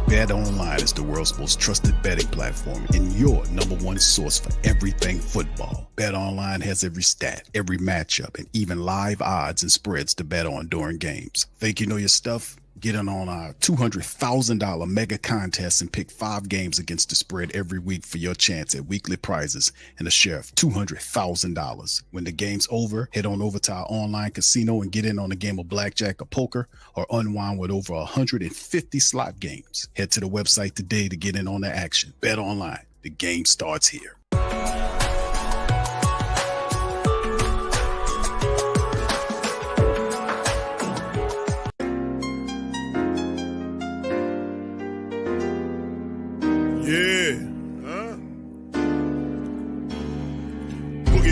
BetOnline is the world's most trusted betting platform and your number one source for everything football. BetOnline has every stat, every matchup, and even live odds and spreads to bet on during games. Think you know your stuff? Get in on our $200,000 mega contest and pick 5 games against the spread every week for your chance at weekly prizes and a share of $200,000. When the game's over, head on over to our online casino and get in on a game of blackjack or poker, or unwind with over 150 slot games. Head to the website today to get in on the action. Bet online. The game starts here.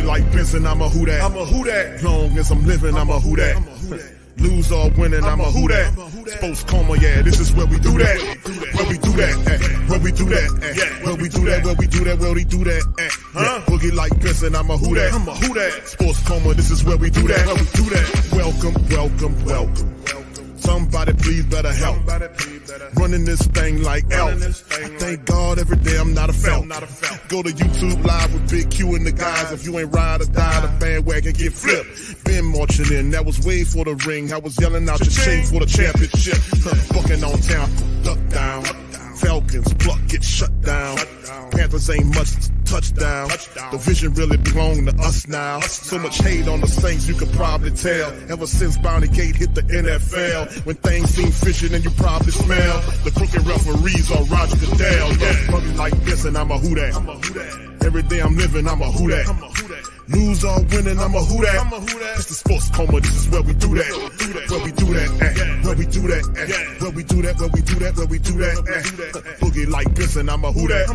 Like Benson, I'm a who that. I'm a who that. Long as I'm living, I'm a who that. Lose or winning, I'm a who that. Sports Coma, yeah, this is where we do that. Where we do that, where we do that, where we do that, where we do that, where we do that. Boogie like Benson, I'm a who that. I'm a who that. Sports Coma, this is where we do that. Where we do that. Welcome, welcome, welcome. Somebody please better help. Running this thing like elf. I thank God every day I'm not a felt. Go to YouTube live with Big Q and the guys. If you ain't ride or die, the bandwagon get flipped. Been marching in, that was way for the ring. I was yelling out your shame for the championship. Fucking on town, duck down. Falcons, pluck, get shut down. Panthers ain't much touchdown. The vision really belong to us now. So much hate on the Saints, you could probably tell. Ever since Bounty Gate hit the NFL, when things seem fishy and you probably smell the crooked referees or Roger Goodell. Yeah, probably like this and I'm a who that. Every day I'm living, I'm a who that. Lose or winning, I'm a who that. It's the Sports Coma, this is where we do that. Where we do that, where we do that, where we do that, where we do that, where we do that. Boogie like Benson, I'm a who that.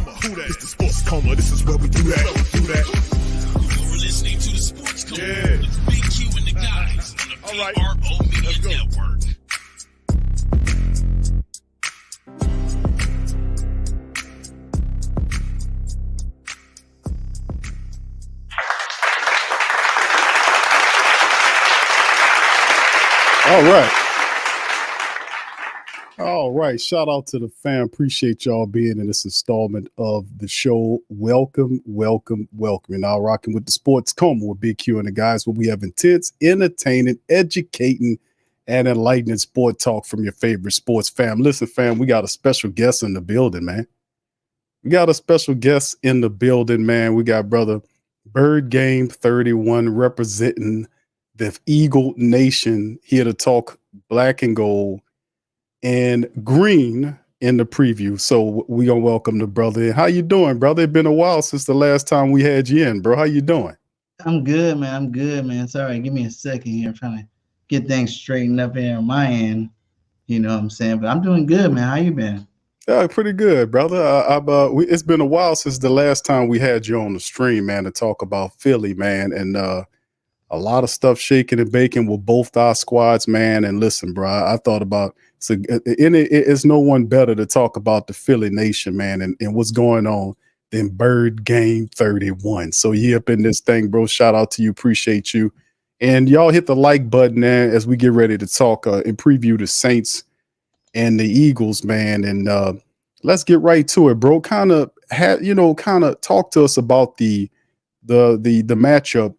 It's the Sports Coma, this is where we do that. You're listening to the Sports Coma with Big Q and the guys on the PRO Media Network. All right. Shout out to the fam. Appreciate y'all being in this installment of the show. Welcome. You're now rocking with the Sports Coma with Big Q and the guys, where we have intense, entertaining, educating, and enlightening sport talk from your favorite sports fam. Listen, fam, we got a special guest in the building, man. We got brother Bird Game 31 representing the Eagle Nation, here to talk black and gold and green in the preview. So we gonna welcome the brother. How you doing, brother? It's been a while since the last time we had you in, bro. How you doing? I'm good, man. Sorry, give me a second here. I'm trying to get things straightened up here on my end. You know what I'm saying? But I'm doing good, man. How you been? Pretty good, brother. It's been a while since the last time we had you on the stream, man, to talk about Philly, man, and a lot of stuff shaking and baking with both our squads, man. And listen, bro, I thought about it's no one better to talk about the Philly Nation, man, and what's going on than Bird Game 31. So you up in this thing, bro. Shout out to you. Appreciate you. And y'all hit the like button there as we get ready to talk and preview the Saints and the Eagles, man. And let's get right to it, bro. Kind of talk to us about the matchup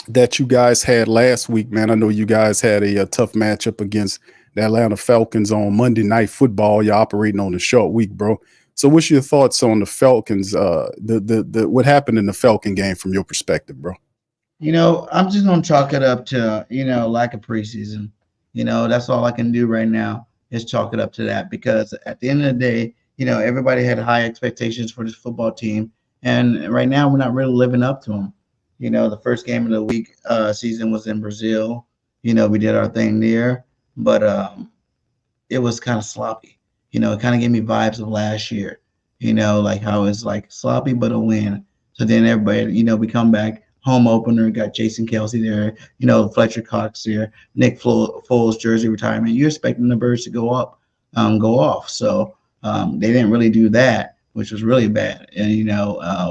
that you guys had last week, man. I know you guys had a tough matchup against the Atlanta Falcons on Monday Night Football. You're operating on a short week, bro. So what's your thoughts on the Falcons, what happened in the Falcon game from your perspective, bro? You know, I'm just going to chalk it up to, lack of preseason. That's all I can do right now is chalk it up to that, because at the end of the day, everybody had high expectations for this football team. And right now we're not really living up to them. The first game of the week season was in Brazil. We did our thing there, but it was kind of sloppy. It kind of gave me vibes of last year, like how it's like sloppy, but a win. So then everybody, we come back, home opener, got Jason Kelsey there, Fletcher Cox there, Nick Foles jersey retirement. You're expecting the Birds to go off. So they didn't really do that, which was really bad. And,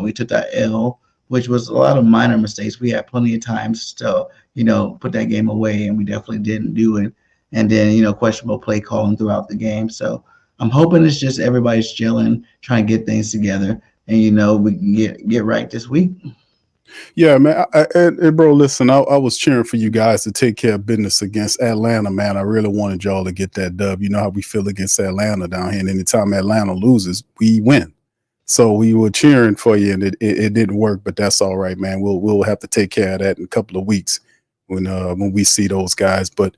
we took that L, which was a lot of minor mistakes. We had plenty of times to, put that game away, and we definitely didn't do it. And then, questionable play calling throughout the game. So I'm hoping it's just everybody's chilling, trying to get things together, and we can get right this week. Yeah, man. And bro, listen, I was cheering for you guys to take care of business against Atlanta, man. I really wanted y'all to get that dub. You know how we feel against Atlanta down here. And anytime Atlanta loses, we win. So we were cheering for you, and it didn't work, but that's all right, man. We'll have to take care of that in a couple of weeks when we see those guys. But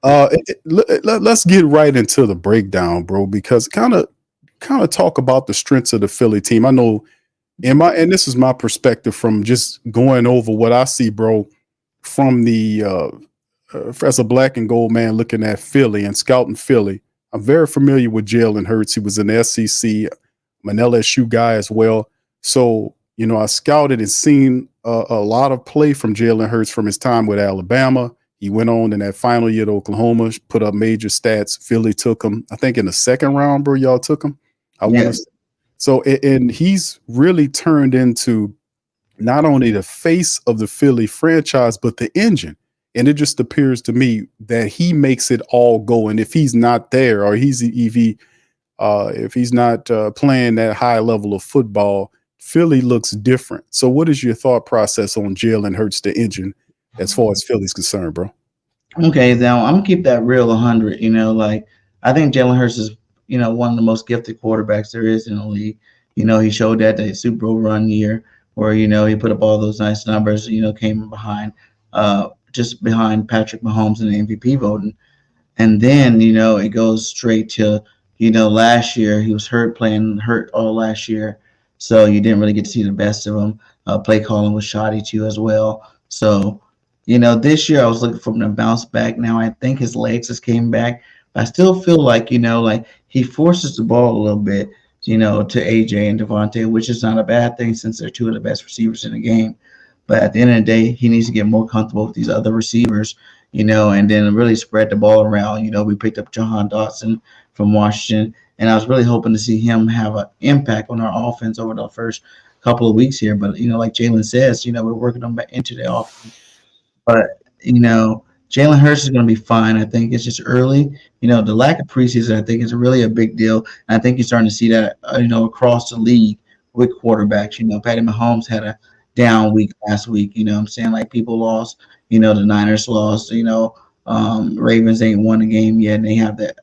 let's get right into the breakdown, bro, because kind of talk about the strengths of the Philly team. I know and this is my perspective from just going over what I see, bro, from the as a black and gold man looking at Philly and scouting Philly. I'm very familiar with Jalen Hurts. He was in the SEC. I'm an LSU guy as well. So, I scouted and seen a lot of play from Jalen Hurts from his time with Alabama. He went on in that final year at Oklahoma, put up major stats. Philly took him, I think in the second round, bro, y'all took him. I want to. So, and he's really turned into not only the face of the Philly franchise, but the engine. And it just appears to me that he makes it all go. And if he's not there, or if he's not playing that high level of football, Philly looks different. So what is your thought process on Jalen Hurts, the engine, as far as Philly's concerned, bro? Okay, now I'm gonna keep that real 100. I think Jalen Hurts is one of the most gifted quarterbacks there is in the league. He showed that the Super Bowl run year where he put up all those nice numbers. Came behind just behind Patrick Mahomes in the MVP voting, and then it goes straight to last year he was playing hurt all last year, so you didn't really get to see the best of him. Play calling was shoddy too as well. So this year I was looking for him to bounce back. Now I think his legs just came back. I still feel like like he forces the ball a little bit, to AJ and Devontae, which is not a bad thing since they're two of the best receivers in the game. But at the end of the day, he needs to get more comfortable with these other receivers, and then really spread the ball around. We picked up Jahan Dotson from Washington, and I was really hoping to see him have an impact on our offense over the first couple of weeks here. But like Jalen says, we're working them back into the offense. But Jalen Hurts is going to be fine. I think it's just early. The lack of preseason, I think, is really a big deal. And I think you're starting to see that, across the league with quarterbacks. Patty Mahomes had a down week last week. I'm saying? Like, people lost. The Niners lost. Ravens ain't won a game yet, and they have that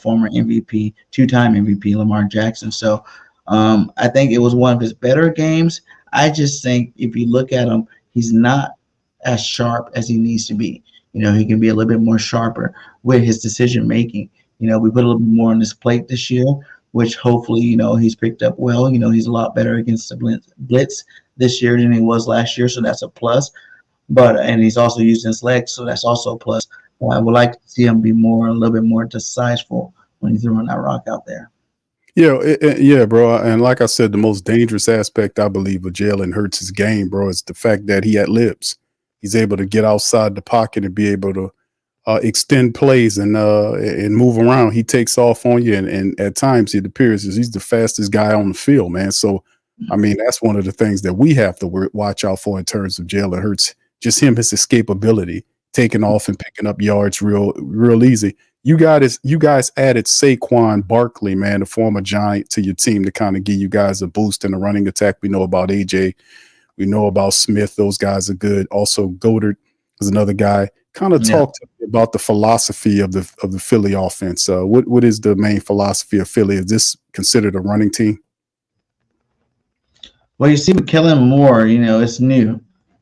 former MVP, two-time MVP, Lamar Jackson. So I think it was one of his better games. I just think if you look at him, he's not as sharp as he needs to be. He can be a little bit more sharper with his decision making. We put a little bit more on his plate this year, which hopefully, he's picked up well. He's a lot better against the blitz this year than he was last year, so that's a plus. And he's also using his legs, so that's also a plus. I would like to see him be a little bit more decisive when he's throwing that rock out there. Yeah, bro. And like I said, the most dangerous aspect, I believe, of Jalen Hurts' game, bro, is the fact that he ad-libs. He's able to get outside the pocket and be able to extend plays and move around. He takes off on you, and at times it appears as he's the fastest guy on the field, man. So, I mean, that's one of the things that we have to watch out for in terms of Jalen Hurts. Just his escapability, taking off and picking up yards real easy. You guys added Saquon Barkley, man, the former Giant, to your team to kind of give you guys a boost in the running attack. We know about AJ. We know about Smith. Those guys are good. Also, Goddard is another guy. Kind of talk to me about the philosophy of the Philly offense. What is the main philosophy of Philly? Is this considered a running team? Well, you see with Kellen Moore, it's new.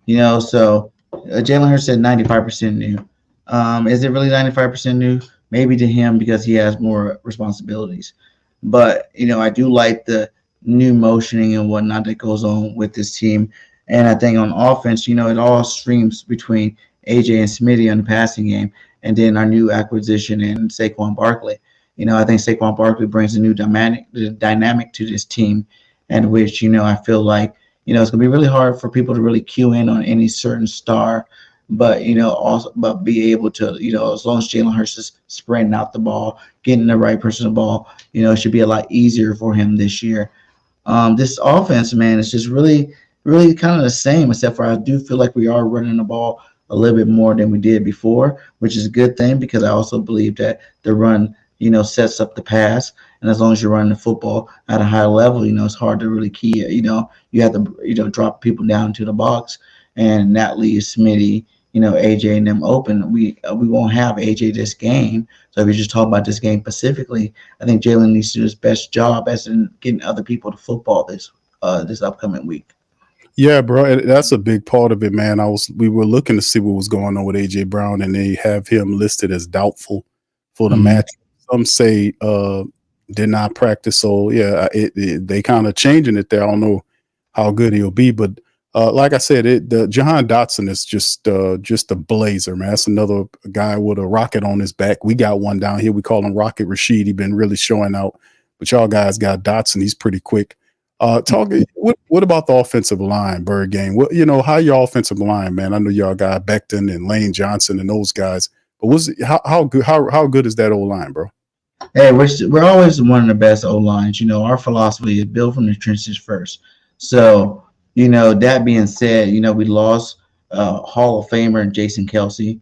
So Jalen Hurts said 95% new. Is it really 95% new? Maybe to him because he has more responsibilities. But, I do like the new motioning and whatnot that goes on with this team. And I think on offense, it all streams between AJ and Smitty on the passing game, and then our new acquisition in Saquon Barkley. I think Saquon Barkley brings a new dynamic to this team, and which, I feel like, it's going to be really hard for people to really cue in on any certain star, but, but be able to, as long as Jalen Hurts is spreading out the ball, getting the right person the ball, it should be a lot easier for him this year. This offense, man, is just really, really kind of the same, except for I do feel like we are running the ball a little bit more than we did before, which is a good thing because I also believe that the run, sets up the pass. And as long as you're running the football at a high level, it's hard to really key it. You have to, drop people down to the box, and that leaves Smitty, AJ and them open. We won't have AJ this game. So if you just talk about this game specifically, I think Jalen needs to do his best job as in getting other people to football this upcoming week. Yeah, bro, that's a big part of it, man. We were looking to see what was going on with AJ Brown, and they have him listed as doubtful for the match. Some say did not practice, so yeah, they kind of changing it there. I don't know how good he'll be, but like I said, the Jahan Dotson is just a blazer, man. That's another guy with a rocket on his back. We got one down here. We call him Rocket Rashid. He been really showing out, but y'all guys got Dotson. He's pretty quick. What about the offensive line, Bird Game? How your offensive line, man? I know y'all got Becton and Lane Johnson and those guys, but how good is that old line, bro? Hey, we're always one of the best O lines. Our philosophy is build from the trenches first. So, that being said, we lost Hall of Famer Jason Kelsey,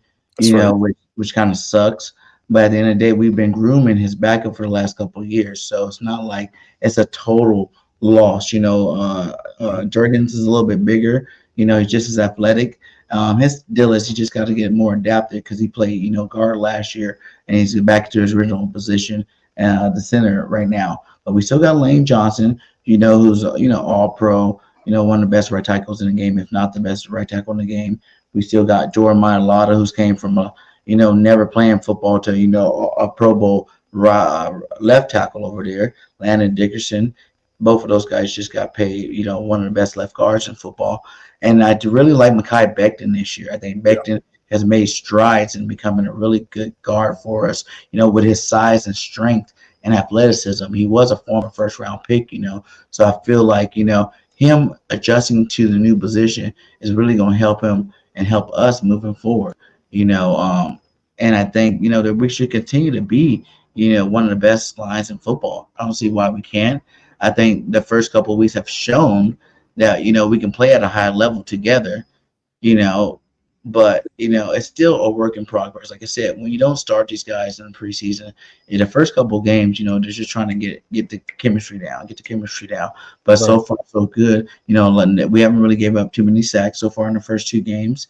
Right. which kind of sucks. But at the end of the day, we've been grooming his backup for the last couple of years. So it's not like it's a total loss. Jurgens is a little bit bigger. He's just as athletic. His deal is he just got to get more adapted because he played, guard last year, and he's back to his original position, the center right now. But we still got Lane Johnson, who's all pro, one of the best right tackles in the game, if not the best right tackle in the game. We still got Jordan Mailata, who's came from a never playing football to a Pro Bowl left tackle over there. Landon Dickerson. Both of those guys just got paid, one of the best left guards in football. And I really like Mekhi Becton this year. I think Becton has made strides in becoming a really good guard for us, with his size and strength and athleticism. He was a former first-round pick, So I feel like, him adjusting to the new position is really going to help him and help us moving forward, and I think, that we should continue to be, one of the best lines in football. I don't see why we can't. I think the first couple of weeks have shown that, we can play at a high level together, but, it's still a work in progress. Like I said, when you don't start these guys in the preseason, in the first couple of games, they're just trying to get the chemistry down. But so far, so good. We haven't really gave up too many sacks so far in the first two games.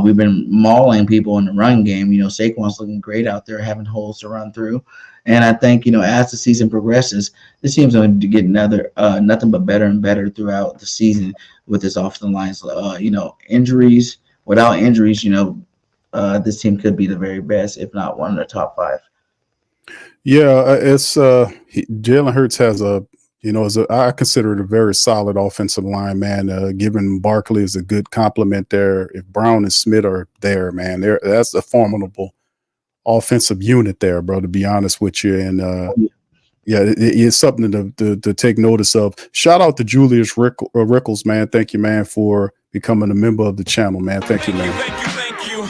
We've been mauling people in the run game. Saquon's looking great out there, having holes to run through. And I think, as the season progresses, this team's going to get nothing but better and better throughout the season with this offensive lines. Injuries. Without injuries, this team could be the very best, if not one of the top five. Yeah, it's Jalen Hurts has I consider it a very solid offensive line, man. Given Barkley is a good complement there. If Brown and Smith are there, man, that's a formidable offensive unit there, bro, to be honest with you. And it's something to take notice of. Shout out to Julius Rickles, man. Thank you, man, for becoming a member of the channel, man. Thank you, man. Thank you.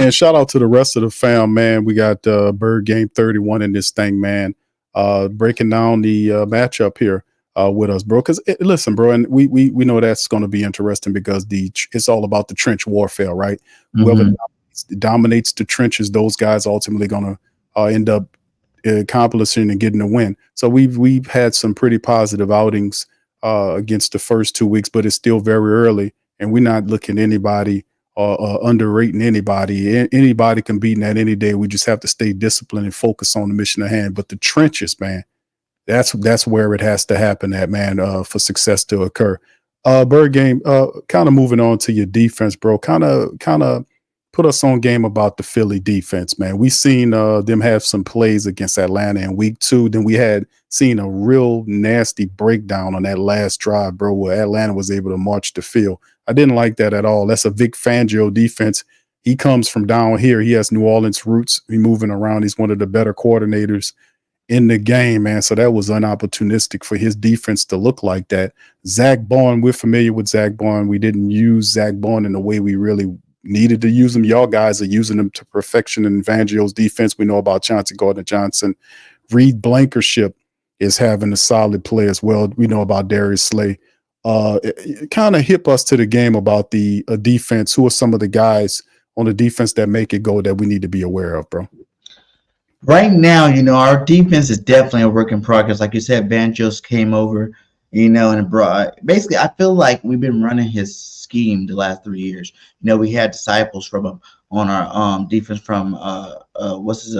And shout out to the rest of the fam, man. We got Bird Game 31 in this thing, man. Breaking down the matchup here with us, bro. Because listen, bro, and we know that's going to be interesting because it's all about the trench warfare, right? Whoever dominates the trenches, those guys ultimately going to end up accomplishing and getting a win. So we've had some pretty positive outings against the first 2 weeks, but it's still very early, and we're not looking at anybody underrating anybody. Anybody can beat that any day. We just have to stay disciplined and focus on the mission at hand. But the trenches, man, that's where it has to happen at, man, for success to occur. Bird Game, kind of moving on to your defense, bro. Kind of put us on game about the Philly defense, man. We seen them have some plays against Atlanta in week 2. Then we had seen a real nasty breakdown on that last drive, bro, where Atlanta was able to march the field. I didn't like that at all. That's a Vic Fangio defense. He comes from down here. He has New Orleans roots. He's moving around. He's one of the better coordinators in the game, man. So that was unopportunistic for his defense to look like that. Zach Bond, we're familiar with Zach Bond. We didn't use Zach Bond in the way we really needed to use him. Y'all guys are using him to perfection in Fangio's defense. We know about Chauncey Gardner-Johnson. Reed Blankenship is having a solid play as well. We know about Darius Slay. Kind of hip us to the game about the defense. Who are some of the guys on the defense that make it go that we need to be aware of, bro? Right now, our defense is definitely a work in progress. Like you said, Banjos came over, and brought basically. I feel like we've been running his scheme the last 3 years. We had disciples from him on our defense from what's his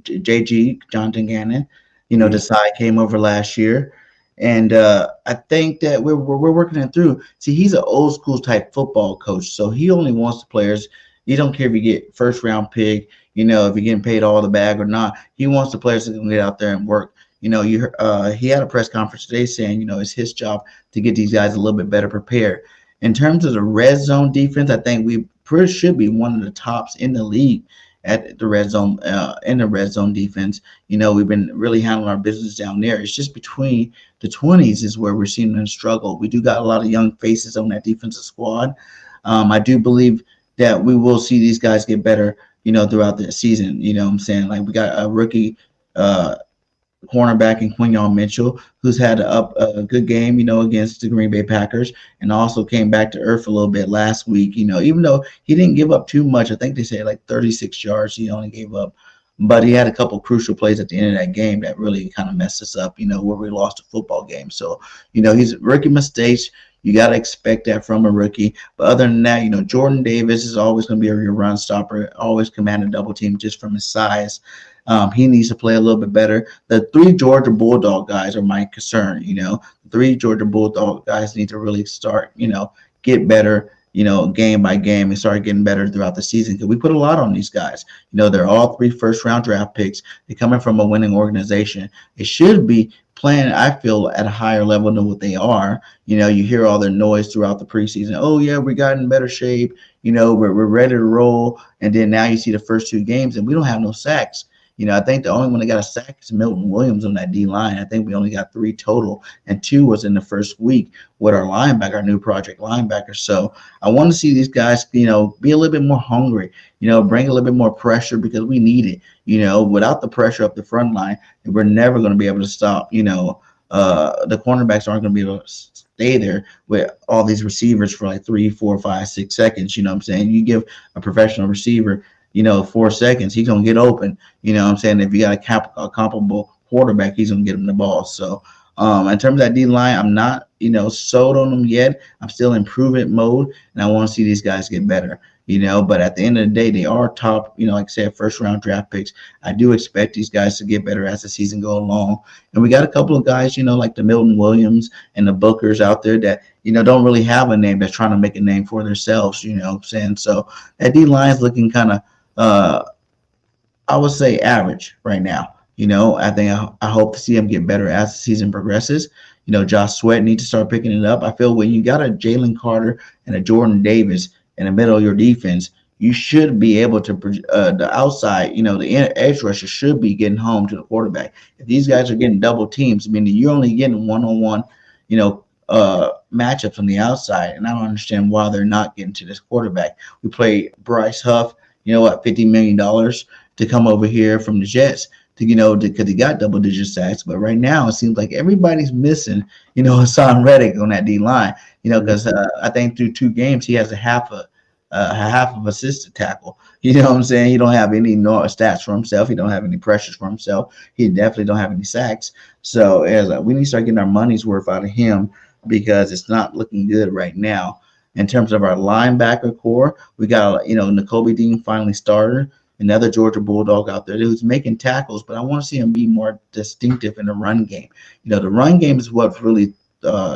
JG Jonathan Gannon. Mhm. Desai came over last year, and I think that we're working it through. See, he's an old school type football coach, so he only wants the players. He don't care if you get first round pick, if you're getting paid all the bag or not. He wants the players to get out there and work. He had a press conference today saying, it's his job to get these guys a little bit better prepared. In terms of the red zone defense, I think we pretty should be one of the tops in the league at the red zone, in the red zone defense. We've been really handling our business down there. It's just between the 20s is where we're seeing them struggle. We do got a lot of young faces on that defensive squad. I do believe that we will see these guys get better, throughout the season. You know what I'm saying? Like we got a rookie uh, cornerback in Quinyon Mitchell, who's had a good game, against the Green Bay Packers, and also came back to earth a little bit last week. Even though he didn't give up too much, I think they said like 36 yards he only gave up. But he had a couple crucial plays at the end of that game that really kind of messed us up, where we lost a football game. So, he's rookie mistakes. You got to expect that from a rookie. But other than that, Jordan Davis is always going to be your run stopper, always command a double team just from his size. He needs to play a little bit better. The three Georgia Bulldog guys are my concern. The three Georgia Bulldog guys need to really start, get better, game by game and start getting better throughout the season because we put a lot on these guys. They're all three first round draft picks. They're coming from a winning organization. It should be playing, I feel, at a higher level than what they are. You hear all their noise throughout the preseason. Oh, yeah, we got in better shape. We're ready to roll. And then now you see the first two games and we don't have no sacks. I think the only one that got a sack is Milton Williams on that D line. I think we only got 3 total, and 2 was in the first week with our linebacker, our new project linebacker. So I want to see these guys, be a little bit more hungry, bring a little bit more pressure because we need it. Without the pressure up the front line, we're never going to be able to stop. The cornerbacks aren't going to be able to stay there with all these receivers for like 3, 4, 5, 6 seconds. You know what I'm saying? You give a professional receiver 4 seconds, he's going to get open. You know what I'm saying? If you got a comparable quarterback, he's going to get him the ball. So in terms of that D-line, I'm not, sold on them yet. I'm still in improvement mode, and I want to see these guys get better. But at the end of the day, they are top, like I said, first-round draft picks. I do expect these guys to get better as the season goes along. And we got a couple of guys, like the Milton Williams and the Bookers out there that, don't really have a name that's trying to make a name for themselves, what I'm saying? So that D-line is looking kind of I would say average right now. I think I hope to see him get better as the season progresses. Josh Sweat needs to start picking it up. I feel when you got a Jalen Carter and a Jordan Davis in the middle of your defense, you should be able to the outside, the edge rusher should be getting home to the quarterback. If these guys are getting double teams, meaning you're only getting one-on-one, matchups on the outside, and I don't understand why they're not getting to this quarterback. We play Bryce Huff, $50 million to come over here from the Jets to, because he got double-digit sacks. But right now, it seems like everybody's missing, Hassan Reddick on that D-line, because I think through 2 games, he has a half of assisted tackle. You know what I'm saying? He don't have any stats for himself. He don't have any pressures for himself. He definitely don't have any sacks. So we need to start getting our money's worth out of him because it's not looking good right now. In terms of our linebacker core, we got, N'Kobe Dean finally started, another Georgia Bulldog out there who's making tackles, but I want to see him be more distinctive in the run game. The run game is what's really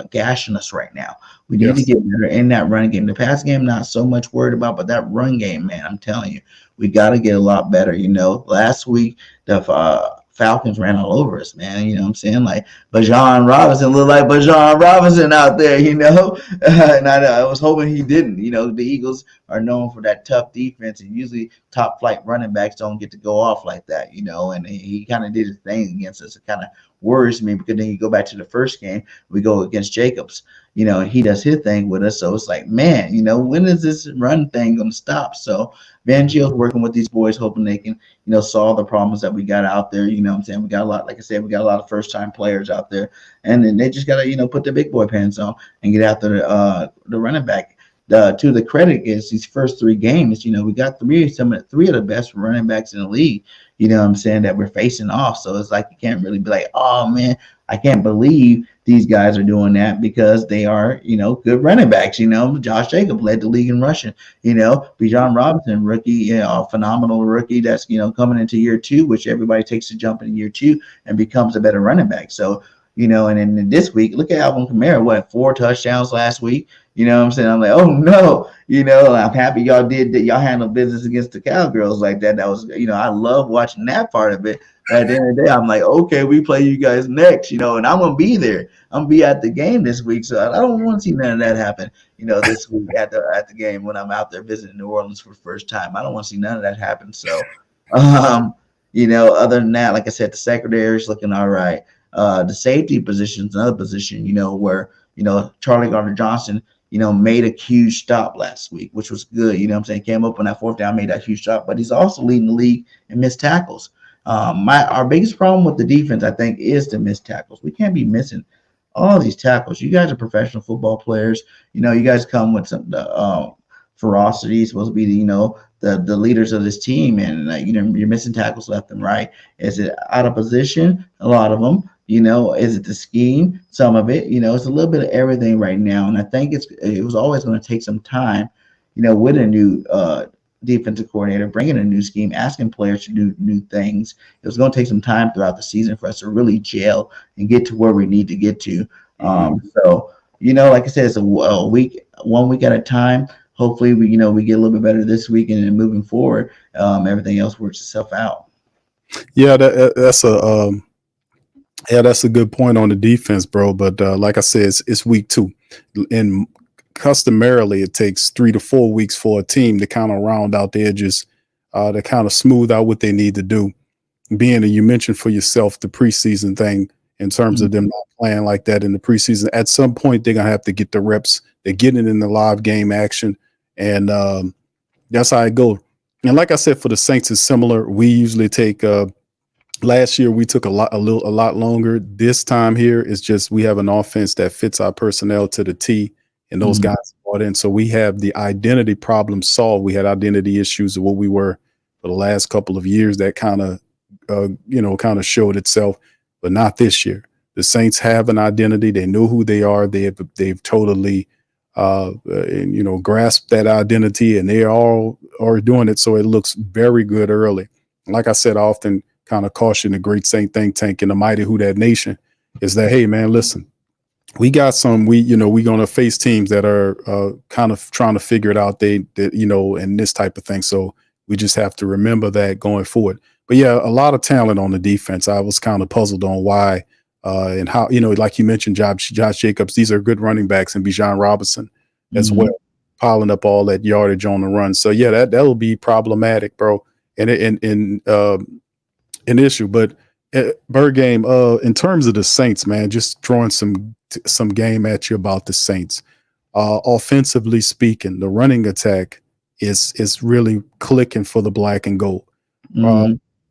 gashing us right now. We need to get better in that run game. The pass game, not so much worried about, but that run game, man, I'm telling you, we got to get a lot better. Last week, the Falcons ran all over us, man. You know what I'm saying? Like Bajan Robinson looked like Bajan Robinson out there, and I was hoping he didn't. The Eagles are known for that tough defense, and usually top flight running backs don't get to go off like that, and he kind of did his thing against us. It kind of worries me because then you go back to the first game, we go against Jacobs, and he does his thing with us. So it's like, man, when is this run thing going to stop? So Van Gio's working with these boys, hoping they can, solve the problems that we got out there. You know what I'm saying? We got a lot, like I said, we got a lot of first-time players out there. And then they just got to, put the big boy pants on and get after the running back to the credit is these first 3 games, we got three of the best running backs in the league, you know what I'm saying, that we're facing off. So it's like you can't really be like, oh man, I can't believe these guys are doing that, because they are, good running backs. Josh Jacobs led the league in rushing. Bijan Robinson, rookie, a phenomenal rookie that's, coming into year 2, which everybody takes a jump in year 2 and becomes a better running back. So, and then this week, look at Alvin Kamara, 4 touchdowns last week. You know what I'm saying? I'm like, oh no, I'm happy y'all did that. Y'all handled business against the Cowgirls like that. That was, I love watching that part of it. But at the end of the day, I'm like, okay, we play you guys next, and I'm gonna be there. I'm gonna be at the game this week, so I don't want to see none of that happen. This week at the game when I'm out there visiting New Orleans for the first time, I don't want to see none of that happen. So, other than that, like I said, the secondary is looking all right. The safety position is another position, where Charlie Gardner-Johnson, made a huge stop last week, which was good. You know what I'm saying? Came up on that 4th down, made that huge stop, but he's also leading the league in missed tackles. Our biggest problem with the defense, I think, is the missed tackles. We can't be missing all these tackles. You guys are professional football players. You guys come with some ferocity. Supposed to be the leaders of this team, and you're missing tackles left and right. Is it out of position? A lot of them. Is it the scheme? Some of it. It's a little bit of everything right now, and I think it was always going to take some time. With a new defensive coordinator, bringing a new scheme, asking players to do new things. It was going to take some time throughout the season for us to really gel and get to where we need to get to. So, like I said, it's a week, 1 week at a time. Hopefully, we get a little bit better this week, and then moving forward, everything else works itself out. Yeah, that's a good point on the defense, bro. But like I said, it's week 2, and customarily it takes 3 to 4 weeks for a team to kind of round out the edges, to kind of smooth out what they need to do. Being that you mentioned for yourself the preseason thing, in terms of them not playing like that in the preseason, at some point they're gonna have to get the reps. They're getting in the live game action, and that's how it goes. And like I said, for the Saints, it's similar. We usually take. Last year we took a lot longer. This time here is just we have an offense that fits our personnel to the T, and those guys brought in. So we have the identity problem solved. We had identity issues of what we were for the last couple of years that kind of showed itself, but not this year. The Saints have an identity. They know who they are. They've totally grasped that identity, and they all are doing it. So it looks very good early. Like I said, I often kind of caution the great Saint think tank and the mighty Who Dat Nation is that, hey man, listen, we got we're going to face teams that are kind of trying to figure it out, and this type of thing. So we just have to remember that going forward. But yeah, a lot of talent on the defense. I was kind of puzzled on why and how, like you mentioned, Josh Jacobs, these are good running backs, and Bijan Robinson as well, piling up all that yardage on the run. So yeah, that'll be problematic, bro. And an issue. But Bird Game, in terms of the Saints, man, just throwing some game at you about the Saints. Offensively speaking, the running attack is really clicking for the black and gold.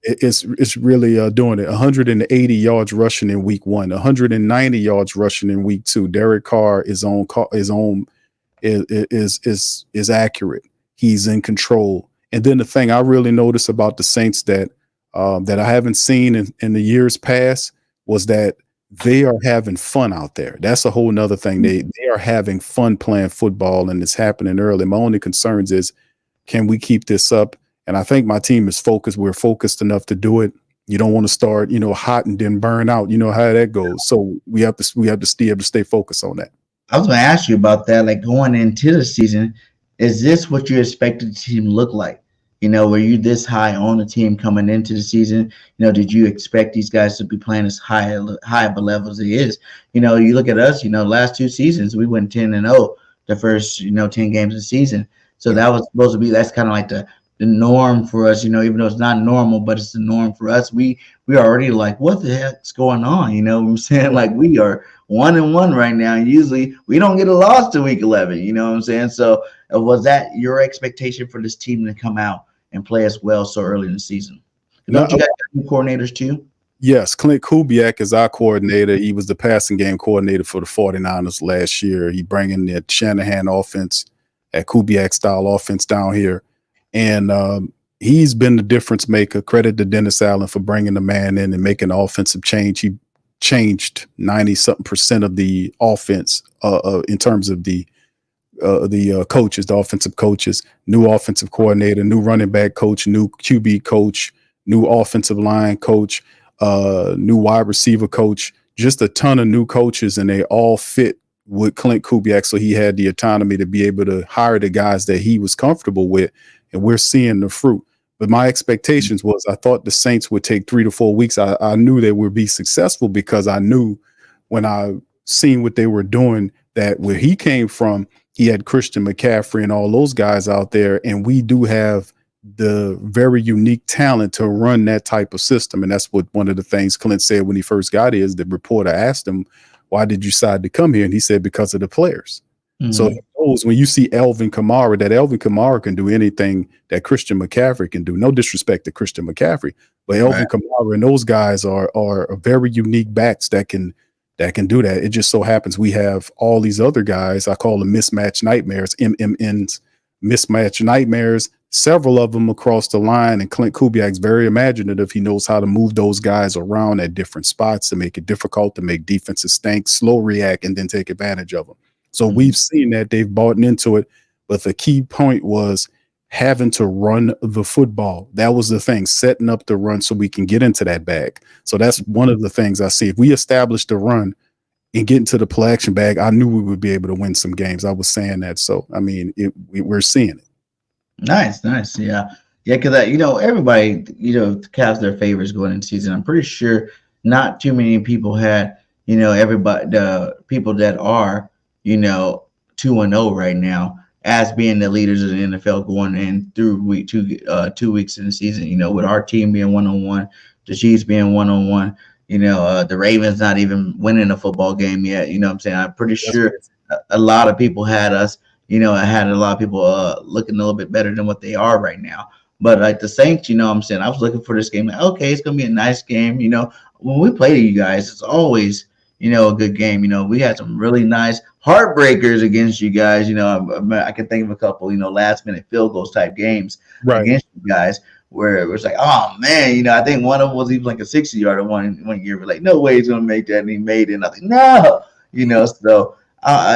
It's really doing it. 180 yards rushing in week 1, 190 yards rushing in week 2. Derek Carr is accurate. He's in control. And then the thing I really noticed about the Saints that I haven't seen in the years past was that they are having fun out there. That's a whole nother thing. They are having fun playing football, and it's happening early. My only concerns is, can we keep this up? And I think my team is focused. We're focused enough to do it. You don't want to start, hot and then burn out. You know how that goes. So we have to be able to stay focused on that. I was going to ask you about that. Like, going into the season, is this what you expected the team to look like? Were you this high on the team coming into the season? Did you expect these guys to be playing as high of a level as it is? You look at us, last 2 seasons, we went 10-0 the first, 10 games of the season. So that was supposed to be, that's kind of like the norm for us, even though it's not normal, but it's the norm for us. We are already like, what the heck's going on? You know what I'm saying? Like, we are 1-1 right now. And usually we don't get a loss to week 11. You know what I'm saying? So was that your expectation for this team to come out and play as well so early in the season? Don't you guys have new coordinators too? Yes, Clint Kubiak is our coordinator. He was the passing game coordinator for the 49ers last year. He bringing the Shanahan offense that Kubiak style offense down here. And he's been the difference maker. Credit to Dennis Allen for bringing the man in and making the offensive change. He changed 90-something% of the offense in terms of the coaches, the offensive coaches, new offensive coordinator, new running back coach, new QB coach, new offensive line coach, new wide receiver coach, just a ton of new coaches, and they all fit with Clint Kubiak. So he had the autonomy to be able to hire the guys that he was comfortable with, and we're seeing the fruit. But my expectations was I thought the Saints would take 3 to 4 weeks. I knew they would be successful because I knew when I seen what they were doing that where he came from, he had Christian McCaffrey and all those guys out there, and we do have the very unique talent to run that type of system. And that's what one of the things Clint said when he first got here is the reporter asked him, why did you decide to come here? And he said, because of the players. Mm-hmm. So he knows when you see Alvin Kamara, that Alvin Kamara can do anything that Christian McCaffrey can do. No disrespect to Christian McCaffrey, but Alvin Kamara and those guys are very unique backs that can do that. It just so happens we have all these other guys. I call them mismatch nightmares, MMNs, mismatch nightmares, several of them across the line. And Clint Kubiak's very imaginative. He knows how to move those guys around at different spots to make it difficult, to make defenses stink, slow react, and then take advantage of them. So we've seen that they've bought into it. But the key point was having to run the football. That was the thing, setting up the run so we can get into that bag. So that's one of the things I see. If we establish the run and get into the play action bag, I knew we would be able to win some games. I was saying that. So, I mean, we're seeing it. Nice. Yeah. Yeah, because, everybody, casts their favorites going into season. I'm pretty sure not too many people had, everybody, the people that are, 2-0 right now as being the leaders of the NFL going in through week 2 weeks in the season, with our team being 1-1, the Chiefs being 1-1, the Ravens not even winning a football game yet. You know what I'm saying? I'm pretty sure a lot of people had us, I had a lot of people looking a little bit better than what they are right now. But like the Saints, I'm saying I was looking for this game. Like, okay, it's going to be a nice game. When we play you guys, it's always, a good game. We had some really nice heartbreakers against you guys. I can think of a couple, last minute field goals type games against you guys where it was like, oh man, I think one of them was even like a 60-yarder one year. We're like, no way he's going to make that. And he made it. And I think, no, so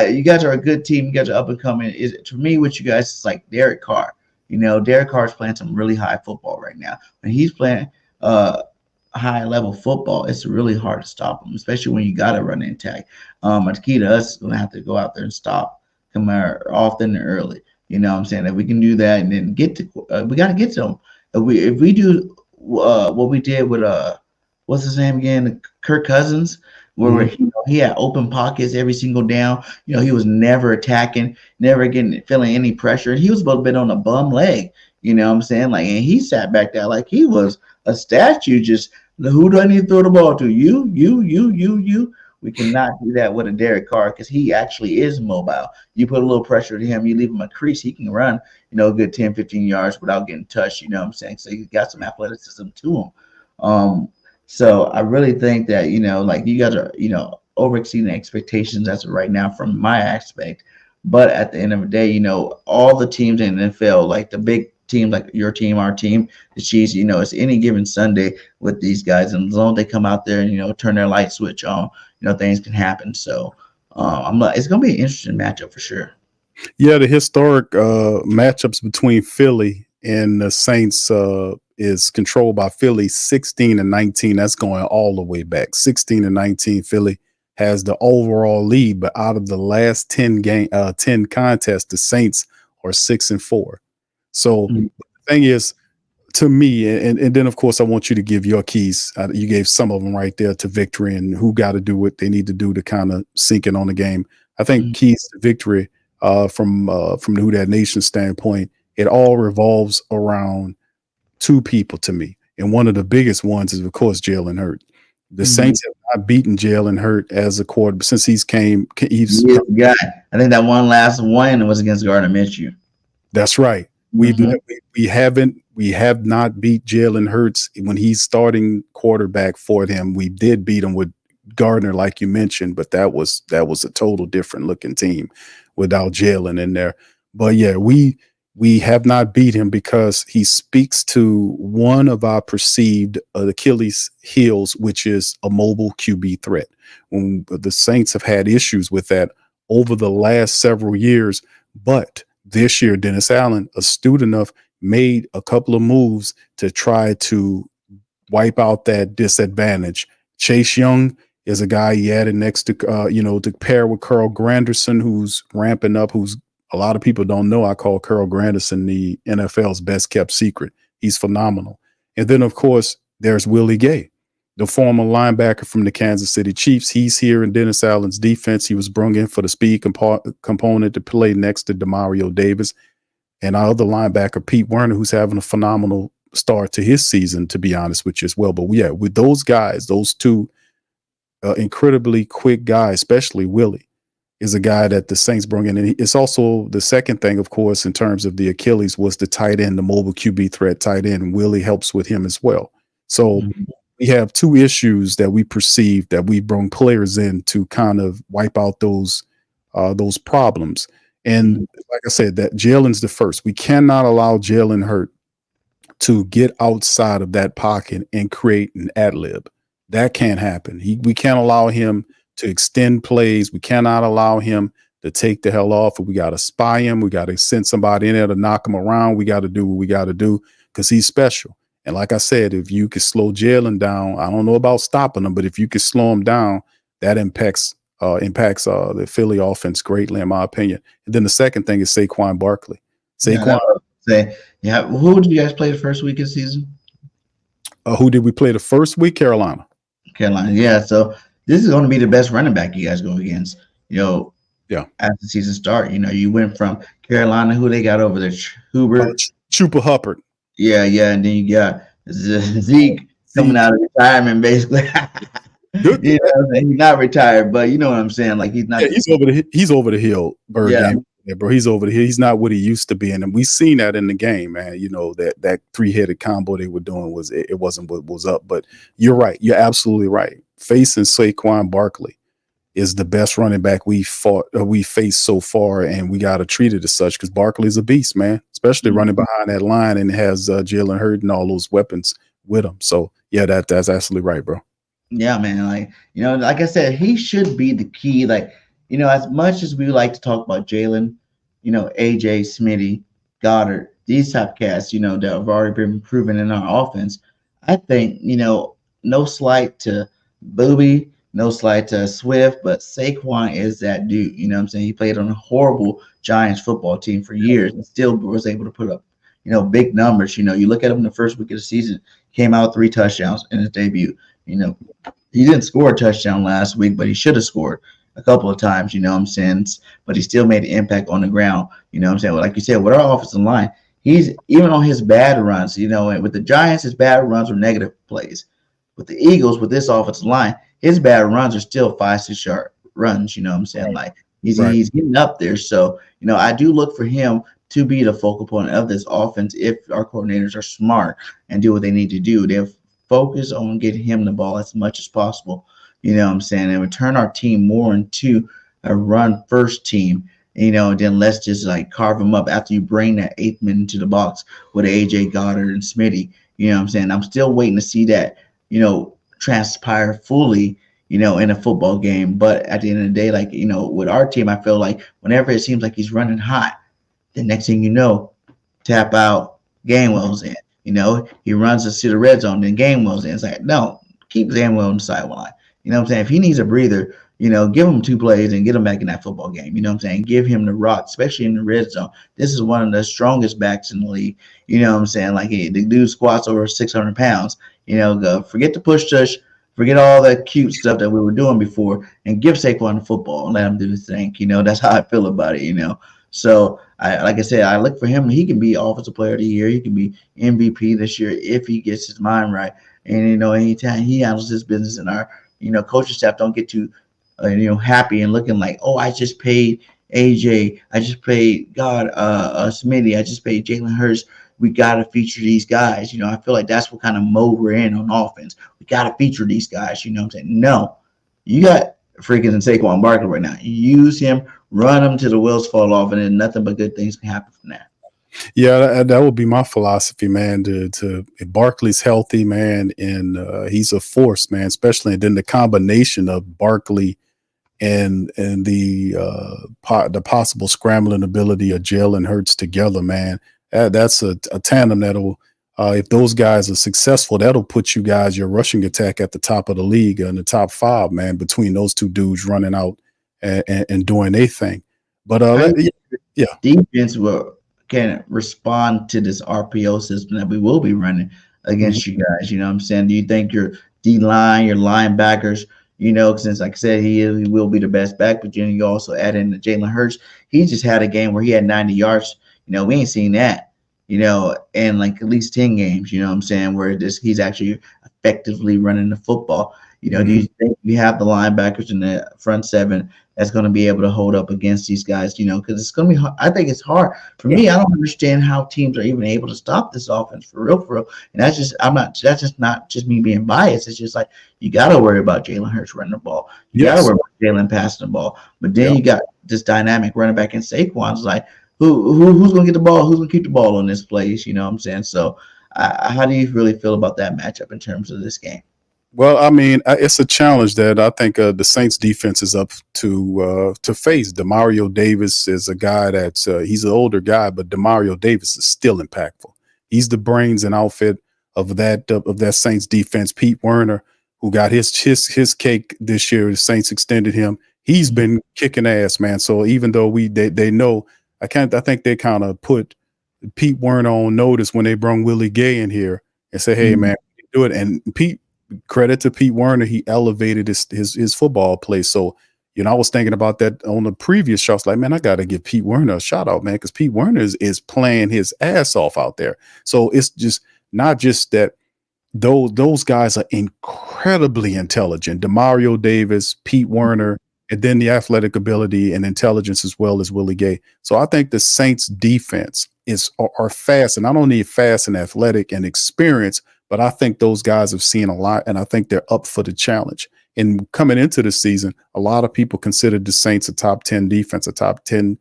you guys are a good team. You guys are up and coming. To me, with you guys, it's like Derek Carr. Derek Carr's playing some really high football right now. When he's playing high level football, it's really hard to stop him, especially when you got to run in tag. The key to us is going to have to go out there and stop Kamara often and early. What I'm saying? If we can do that and then we got to get to him. If we do what we did with what's his name again, Kirk Cousins, where he had open pockets every single down. He was never attacking, never feeling any pressure. He was a little bit on a bum leg. What I'm saying? Like, and he sat back there like he was a statue. Just who do I need to throw the ball to? You. We cannot do that with a Derek Carr because he actually is mobile. You put a little pressure to him, you leave him a crease, he can run, a good 10, 15 yards without getting touched. What I'm saying? So he's got some athleticism to him. So I really think that, like you guys are, over exceeding expectations as of right now from my aspect. But at the end of the day, all the teams in the NFL, like the big teams, like your team, our team, the Chiefs, it's any given Sunday with these guys. And as long as they come out there and, turn their light switch on, things can happen. So it's going to be an interesting matchup for sure. Yeah, the historic matchups between Philly and the Saints is controlled by Philly 16-19. That's going all the way back. 16-19, Philly has the overall lead, but out of the last 10 contests, the Saints are 6-4. So the thing is, to me, and then of course I want you to give your keys. You gave some of them right there to victory and who got to do what they need to do to kind of sink in on the game. I think keys to victory from the Who Dat Nation standpoint, it all revolves around two people to me. And one of the biggest ones is, of course, Jalen Hurts. The Saints have not beaten Jalen Hurts as a quarterback since he's the guy. I think that one last one was against Gardner Minshew. That's right. We have not beat Jalen Hurts when he's starting quarterback for them. We did beat him with Gardner, like you mentioned, but that was a total different looking team without Jalen in there. But yeah, we have not beat him because he speaks to one of our perceived Achilles heels, which is a mobile QB threat. When the Saints have had issues with that over the last several years, but this year, Dennis Allen, astute enough, made a couple of moves to try to wipe out that disadvantage. Chase Young is a guy he added next to, to pair with Carl Granderson, who's ramping up, who's a lot of people don't know. I call Carl Granderson the NFL's best kept secret. He's phenomenal. And then, of course, there's Willie Gay, the former linebacker from the Kansas City Chiefs. He's here in Dennis Allen's defense. He was brought in for the speed component to play next to Demario Davis. And our other linebacker, Pete Werner, who's having a phenomenal start to his season, to be honest with you as well. But yeah, with those guys, those two incredibly quick guys, especially Willie, is a guy that the Saints bring in. And it's also the second thing, of course, in terms of the Achilles was the tight end, the mobile QB threat tight end. Willie helps with him as well. So we have two issues that we perceive that we bring players in to kind of wipe out those problems. And like I said, that Jalen's the first. We cannot allow Jalen Hurt to get outside of that pocket and create an ad lib. That can't happen. We can't allow him to extend plays. We cannot allow him to take the hell off. We got to spy him. We got to send somebody in there to knock him around. We got to do what we got to do because he's special. And like I said, if you could slow Jalen down, I don't know about stopping him, but if you could slow him down, that impacts the Philly offense greatly, in my opinion. And then the second thing is Saquon Barkley. Who did you guys play the first week of the season? Who did we play the first week? Carolina. Yeah. So this is going to be the best running back you guys go against. As the season start, you went from Carolina, who they got over there, Hubert, Chupa Hubbard. Yeah, and then you got Zeke coming out of retirement, basically. He's not retired, but you know what I'm saying. Like he's not. Yeah, he's over the hill, Bird game. Yeah, bro, he's over the hill. He's not what he used to be, and we've seen that in the game, man. That three-headed combo they were doing it wasn't what was up. But you're right. You're absolutely right. Facing Saquon Barkley is the best running back we faced so far, and we got to treat it as such because Barkley's a beast, man. Especially running behind that line and has Jalen Hurd and all those weapons with him. So yeah, that's absolutely right, bro. Yeah, man. Like I said, he should be the key. As much as we like to talk about Jalen, AJ, Smitty, Goddard, these type cats, that have already been proven in our offense. I think, no slight to Booby, no slight to Swift, but Saquon is that dude. You know what I'm saying? He played on a horrible Giants football team for years and still was able to put up, big numbers. You look at him in the first week of the season, came out 3 touchdowns in his debut. He didn't score a touchdown last week, but he should have scored a couple of times, but he still made an impact on the ground. Like you said, with our offensive line, he's even on his bad runs, and with the Giants, his bad runs were negative plays. With the Eagles, with this offensive line, his bad runs are still 5-6 yard runs, Like he's getting up there. So, I do look for him to be the focal point of this offense if our coordinators are smart and do what they need to do. They'll focus on getting him the ball as much as possible, and we turn our team more into a run first team, then let's just carve them up after you bring that 8th man into the box with AJ, Goddard, and Smitty. I'm still waiting to see that, transpire fully, in a football game. But at the end of the day, with our team, I feel like whenever it seems like he's running hot, the next thing you know, tap out, Gainwell's in. He runs us to the red zone, then Gainwell's in. It's like, no, keep Gainwell on the sideline. If he needs a breather, give him 2 plays and get him back in that football game. Give him the rock, especially in the red zone. This is one of the strongest backs in the league. The dude squats over 600 pounds. Forget the push tush, forget all that cute stuff that we were doing before, and give Saquon the football and let him do his thing. That's how I feel about it. So, like I said, I look for him. He can be Offensive Player of the Year. He can be MVP this year if he gets his mind right. And, anytime he handles his business and our, coaching staff don't get too, happy and looking like, oh, I just paid AJ. I just paid Smitty. I just paid Jalen Hurts. We got to feature these guys. I feel like that's what kind of mode we're in on offense. We got to feature these guys. No, you got freaking Saquon Barkley right now. Use him, run him till the wheels fall off, and then nothing but good things can happen from that. Yeah, that would be my philosophy, man. To if Barkley's healthy, man, and he's a force, man. Especially, and then the combination of Barkley and the possible scrambling ability of Jalen Hurts together, man. That's a tandem that'll, if those guys are successful, that'll put you guys, your rushing attack, at the top of the league, in the top 5, man. Between those two dudes running out and doing their thing, but yeah, defense can respond to this RPO system that we will be running against you guys. You know what I'm saying? Do you think your D line, your linebackers, you know, since like I said, he will be the best back, but you also add in the Jalen Hurts. He just had a game where he had 90 yards. You know, we ain't seen that, you know, in like at least 10 games, you know what I'm saying, where he's actually effectively running the football. You know, do you think we have the linebackers in the front 7 that's going to be able to hold up against these guys? You know, because it's going to be hard. I think it's hard for me. I don't understand how teams are even able to stop this offense for real. And that's just not just me being biased. It's just like you got to worry about Jalen Hurts running the ball. You got to worry about Jalen passing the ball. But then you got this dynamic running back in Saquon. It's like who's going to get the ball? Who's going to keep the ball on this place? You know what I'm saying? So how do you really feel about that matchup in terms of this game? Well, I mean, it's a challenge that I think the Saints defense is up to face. Demario Davis is a guy that's he's an older guy, but Demario Davis is still impactful. He's the brains and outfit of that Saints defense. Pete Werner, who got his cake this year, the Saints extended him. He's been kicking ass, man. So even though they know, I think they kind of put Pete Werner on notice when they brought Willie Gay in here and say, hey, man, do it. And credit to Pete Werner, he elevated his football play. So, you know, I was thinking about that on the previous show. I was like, man, I got to give Pete Werner a shout out, man, because Pete Werner is playing his ass off out there. So it's just not just that those guys are incredibly intelligent. Demario Davis, Pete Werner, and then the athletic ability and intelligence as well as Willie Gay. So I think the Saints defense are fast, and I don't need fast and athletic and experience, but I think those guys have seen a lot, and I think they're up for the challenge. And coming into the season, a lot of people considered the Saints a top 10 defense, a top 10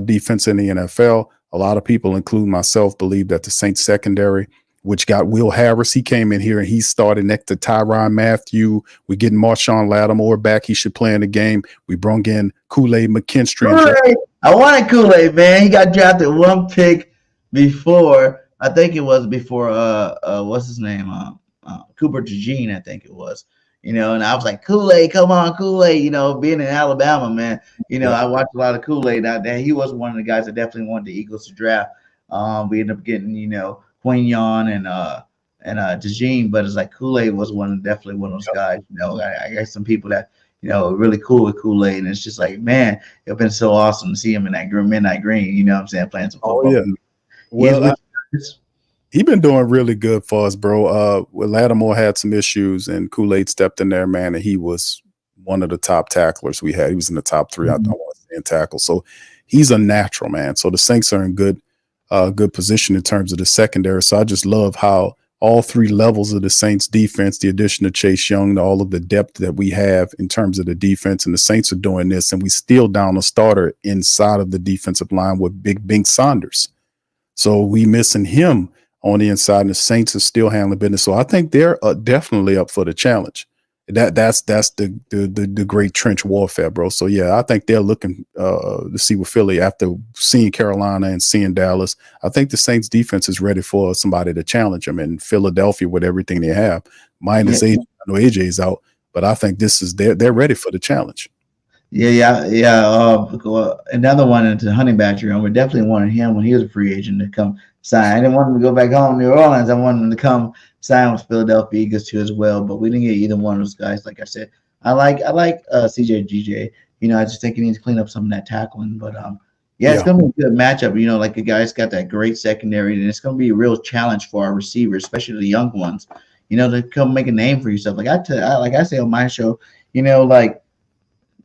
defense in the NFL. A lot of people, including myself, believe that the Saints secondary, which got Will Harris, he came in here and he started next to Tyrann Mathieu. We're getting Marshawn Lattimore back. He should play in the game. We brought in Kool-Aid McKinstry. I wanted Kool-Aid, man. He got drafted one pick before. I think it was before what's his name? Cooper DeJean, I think it was. You know, and I was like, Kool-Aid, come on, Kool-Aid. You know, being in Alabama, man. You know, I watched a lot of Kool-Aid out there. He was one of the guys that definitely wanted the Eagles to draft. We ended up getting, you know, Quignon and DeJean, but it's like Kool-Aid was definitely one of those guys. You know, I got some people that, you know, really cool with Kool-Aid, and it's just like, man, it's been so awesome to see him in that midnight green. You know what I'm saying, playing some football. Oh, yeah. Well, he been doing really good for us, bro. Lattimore had some issues, and Kool-Aid stepped in there, man, and he was one of the top tacklers we had. He was in the top 3, I don't want to say, in tackle. So he's a natural, man. So the Saints are in good position in terms of the secondary. So I just love how all 3 levels of the Saints defense, the addition of Chase Young, all of the depth that we have in terms of the defense, and the Saints are doing this, and we still down a starter inside of the defensive line with Big Bink Saunders. So we missing him on the inside, and the Saints are still handling business. So I think they're definitely up for the challenge. That's the great trench warfare, bro. So yeah, I think they're looking to see with Philly after seeing Carolina and seeing Dallas. I think the Saints defense is ready for somebody to challenge them. And Philadelphia, with everything they have, minus AJ, I know AJ's out, but I think they're ready for the challenge. Yeah. Another one into Honey Badger, and we definitely wanted him when he was a free agent to come sign. I didn't want him to go back home to New Orleans. I wanted him to come sign with Philadelphia Eagles too as well. But we didn't get either one of those guys. Like I said, I like CJ GJ. You know, I just think he needs to clean up some of that tackling. But it's gonna be a good matchup. You know, like the guy's got that great secondary, and it's gonna be a real challenge for our receivers, especially the young ones. You know, to come make a name for yourself. Like I say on my show, you know, like,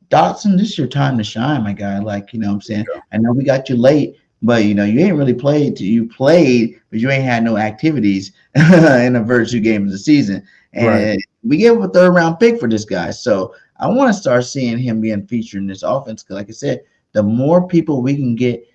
Dotson, this is your time to shine, my guy. Like, you know what I'm saying? I know we got you late, but, you know, you ain't really played. You played, but you ain't had no activities in the first 2 games of the season. And we gave him a 3rd-round pick for this guy. So I want to start seeing him being featured in this offense. Because, like I said, the more people we can get,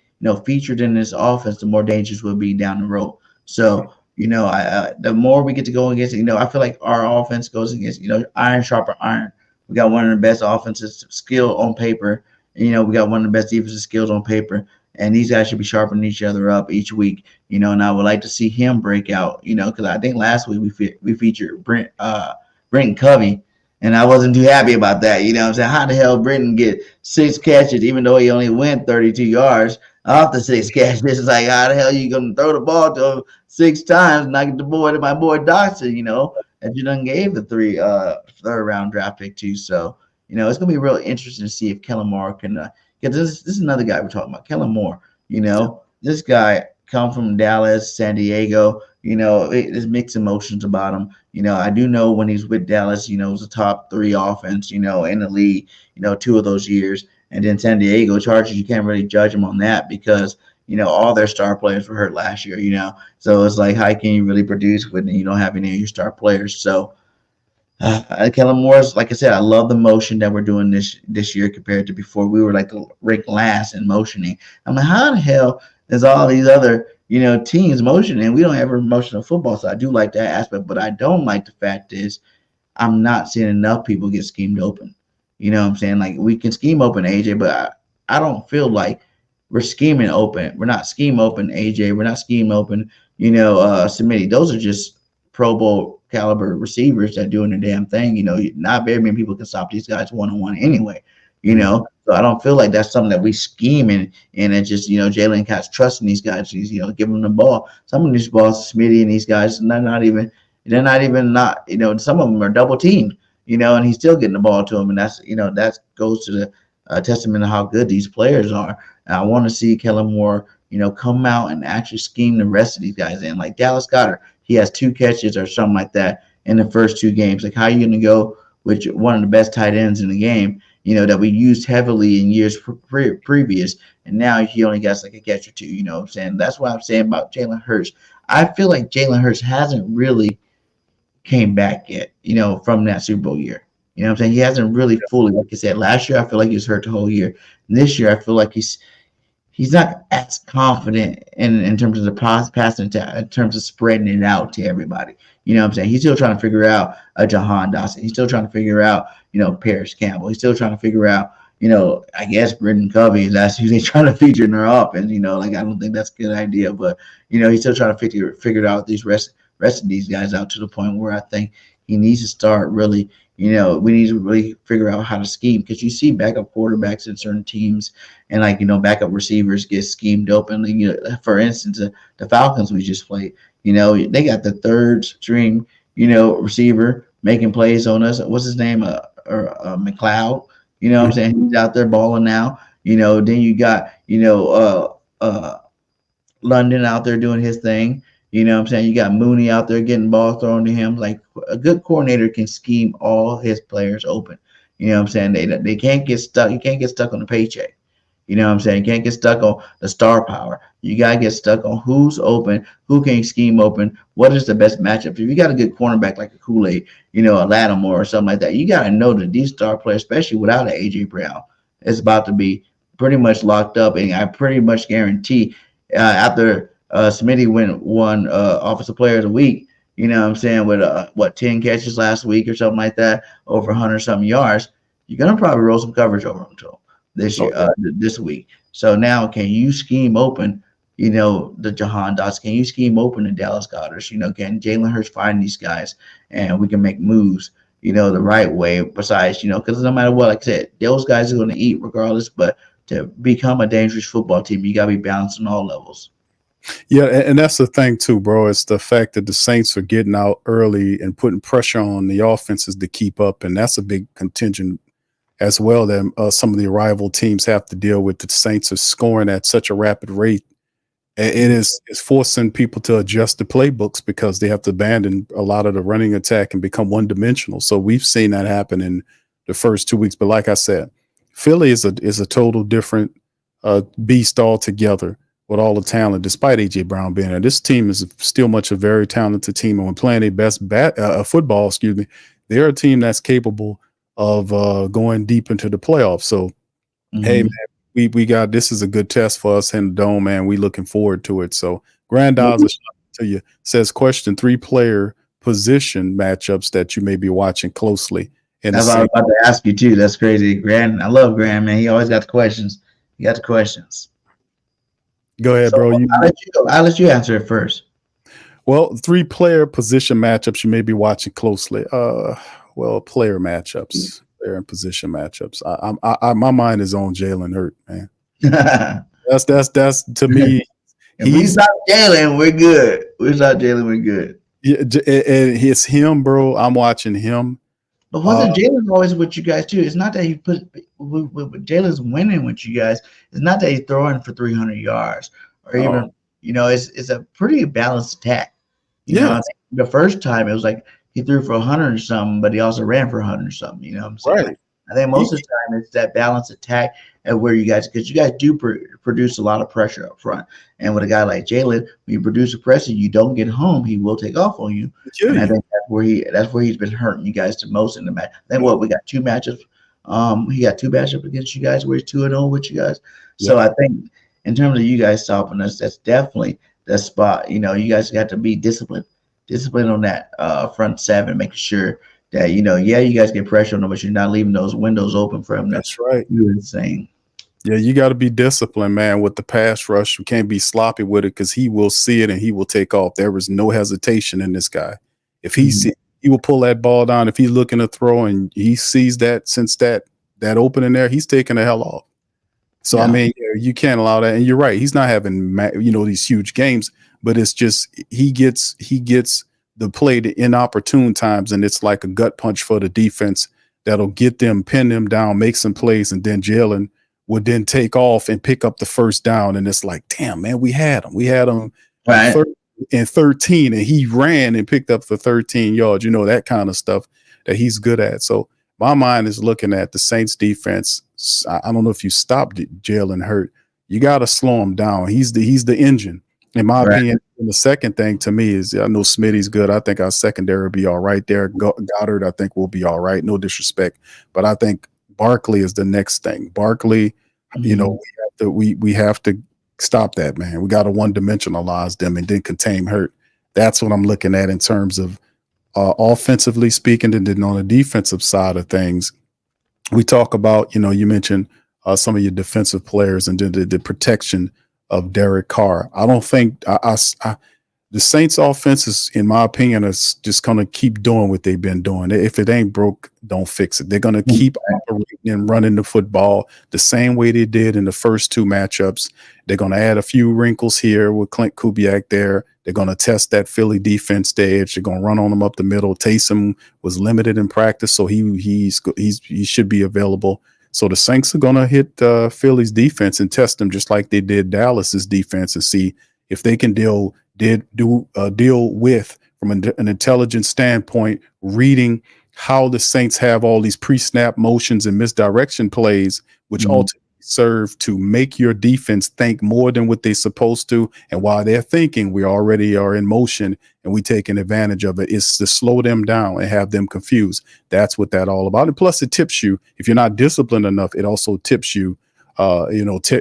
featured in this offense, the more dangerous we'll be down the road. So, the more we get to go against, I feel like our offense goes against, iron sharper iron. We got one of the best offenses skill on paper. We got one of the best defensive skills on paper. And these guys should be sharpening each other up each week, and I would like to see him break out, because I think last week we featured Brenton Covey, and I wasn't too happy about that. I'm saying? How the hell Brenton get 6 catches, even though he only went 32 yards off the 6 catches? It's like, how the hell you going to throw the ball to him 6 times and not get the boy to my boy Dotson, that you done gave the 3rd-round draft pick to. So, it's going to be real interesting to see if Kellen Moore can this is another guy we're talking about, Kellen Moore. This guy come from Dallas, San Diego. There's mixed emotions about him. I do know when he's with Dallas, it was a top 3 offense, in the league, 2 of those years. And then San Diego Chargers, you can't really judge him on that because, all their star players were hurt last year, So it's like, how can you really produce when you don't have any of your star players? So, Kellen Moore's, like I said, I love the motion that we're doing this year compared to before. We were like ranked last in motioning. I'm like, how the hell is all these other teams motioning? We don't have a motion of football, so I do like that aspect. But I don't like the fact is I'm not seeing enough people get schemed open. You know what I'm saying? Like, we can scheme open AJ, but I don't feel like we're scheming open. We're not scheme open AJ. We're not scheme open. Smitty. Those are just Pro Bowl caliber receivers that doing the damn thing. Not very many people can stop these guys one-on-one anyway. So I don't feel like that's something that we scheme and it's just, Jalen Cat's trusting these guys. He's, giving them the ball. Some of these balls, Smitty and these guys, they're not even, some of them are double teamed, and he's still getting the ball to them. And that's, that goes to the testament of how good these players are. And I want to see Kellen Moore, come out and actually scheme the rest of these guys in. Like Dallas Goedert, he has 2 catches or something like that in the first 2 games. Like, how are you going to go with one of the best tight ends in the game, that we used heavily in years previous, and now he only gets like a catch or 2, what I'm saying? That's what I'm saying about Jalen Hurts. I feel like Jalen Hurts hasn't really came back yet, from that Super Bowl year. You know what I'm saying? He hasn't really fully, like I said, last year I feel like he was hurt the whole year. This year I feel like he's not as confident in terms of the passing, in terms of spreading it out to everybody. You know what I'm saying? He's still trying to figure out Jahan Dotson. He's still trying to figure out, Paris Campbell. He's still trying to figure out, I guess Brenton Covey. That's who they're trying to feature in their offense. Like, I don't think that's a good idea. But, he's still trying to figure out these rest of these guys out to the point where I think he needs to start really, we need to really figure out how to scheme, because you see backup quarterbacks in certain teams and backup receivers get schemed open. For instance, the Falcons we just played, they got the 3rd string, receiver making plays on us. What's his name? McLeod. What I'm saying? He's out there balling now. Then you got, London out there doing his thing. You know what I'm saying? You got Mooney out there getting balls thrown to him. Like, a good coordinator can scheme all his players open. You know what I'm saying? They can't get stuck. You can't get stuck on the paycheck. You know what I'm saying? You can't get stuck on the star power. You got to get stuck on who's open, who can scheme open, what is the best matchup. If you got a good cornerback like a Kool-Aid, a Lattimore or something like that, you got to know that these star players, especially without an A.J. Brown, is about to be pretty much locked up. And I pretty much guarantee after Smitty won Offensive Player of the Week, you know what I'm saying, with 10 catches last week or something like that, over 100-something yards, you're going to probably roll some coverage over him too this year, this week. So now, can you scheme open, the Jahan Dotson? Can you scheme open the Dallas Goedert? Can Jalen Hurts find these guys and we can make moves, the right way, besides, because no matter what, like I said, those guys are going to eat regardless, but to become a dangerous football team, you got to be balanced on all levels. Yeah, and that's the thing too, bro. It's the fact that the Saints are getting out early and putting pressure on the offenses to keep up, and that's a big contingent as well that some of the rival teams have to deal with. The Saints are scoring at such a rapid rate. It's forcing people to adjust the playbooks because they have to abandon a lot of the running attack and become one-dimensional. So we've seen that happen in the first 2 weeks. But like I said, Philly is a total different beast altogether with all the talent, despite A.J. Brown being there. This team is still much a very talented team, and when playing their best football, they're a team that's capable of going deep into the playoffs. So hey man, we got this is a good test for us in the dome, man. We looking forward to it. So Grandize a shout out to you. Says question 3-player position matchups that you may be watching closely. In That's the what I was same, about to ask you too. That's crazy. Grant, I love Grant, man. He always got the questions. He got the questions. go ahead, So bro. I'll let you answer it first. Well, 3-player position matchups you may be watching closely. Well, player matchups, player and position matchups. My mind is on Jalen Hurt, man. That's to me. If we stop Jalen, we're good. We stop Jalen, we're good. Yeah, and it's him, bro. I'm watching him. But wasn't Jalen always with you guys too? It's not that he put Jalen's winning with you guys. It's not that he's throwing for 300 yards or even it's a pretty balanced attack. You know, I think the first time it was like he threw for 100 or something, but he also ran for 100 or something. You know what I'm saying? Right. Like, I think most of the time it's that balanced attack at where you guys, because you guys do produce a lot of pressure up front. And with a guy like Jalen, when you produce a pressure, you don't get home, he will take off on you. And I think that's where he's been hurting you guys the most in the match. I think we got 2 matchups. He got 2 matchups against you guys where he's 2-0 with you guys. So I think in terms of you guys stopping us, that's definitely the spot. You know, you guys got to be disciplined on that front 7, making sure that you guys get pressure on them, but you're not leaving those windows open for him. That's right. You're insane. Yeah, you got to be disciplined, man, with the pass rush. You can't be sloppy with it because he will see it and he will take off. There is no hesitation in this guy. If he he will pull that ball down. If he's looking to throw and he sees that, since that opening there, he's taking the hell off. So I mean, you can't allow that. And you're right. He's not having these huge games, but it's just he gets the play to inopportune times, and it's like a gut punch for the defense that'll get them, pin them down, make some plays, and then Jalen would then take off and pick up the first down. And it's like, damn, man, we had him right in 13, and he ran and picked up the 13 yards, that kind of stuff that he's good at. So my mind is looking at the Saints defense. I don't know if you stopped Jalen Hurt. You got to slow him down. He's the engine, in my opinion. And the second thing to me is, I know Smitty's good. I think our secondary will be all right there. Goddard, I think, will be all right. No disrespect, but I think Barkley is the next thing. Barkley, we have to stop that, man. We got to one-dimensionalize them and then contain Hurt. That's what I'm looking at in terms of offensively speaking. And then on the defensive side of things, we talk about, you mentioned some of your defensive players and then the protection of Derek Carr. I don't think the Saints offense is, in my opinion, is just going to keep doing what they've been doing. If it ain't broke, don't fix it. They're going to keep operating and running the football the same way they did in the first 2 matchups. They're going to add a few wrinkles here with Clint Kubiak there. They're going to test that Philly defense stage. They're going to run on them up the middle. Taysom was limited in practice, so he should be available. So the Saints are going to hit Philly's defense and test them just like they did Dallas's defense and see if they can deal with, from an intelligence standpoint, reading how the Saints have all these pre-snap motions and misdirection plays, which ultimately serve to make your defense think more than what they're supposed to. And while they're thinking, we already are in motion and we taking advantage of it. It's to slow them down and have them confused. That's what that all about. And plus it tips you, if you're not disciplined enough, it also tips you,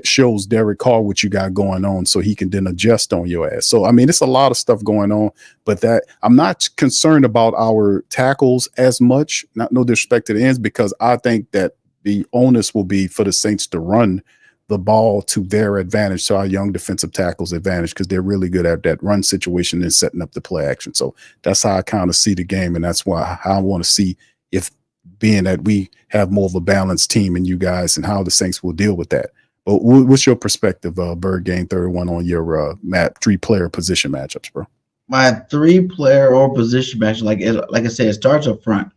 shows Derek Carr what you got going on so he can then adjust on your ass. So, I mean, it's a lot of stuff going on, but that I'm not concerned about our tackles as much, no disrespect to the ends, because I think that the onus will be for the Saints to run the ball to their advantage, to our young defensive tackles' advantage, because they're really good at that run situation and setting up the play action. So that's how I kind of see the game, and that's why I want to see, if being that we have more of a balanced team in you guys, and how the Saints will deal with that. But what's your perspective, Bird Game 31, on your 3-player position matchups, bro? My 3-player or position match, like I said, it starts up front.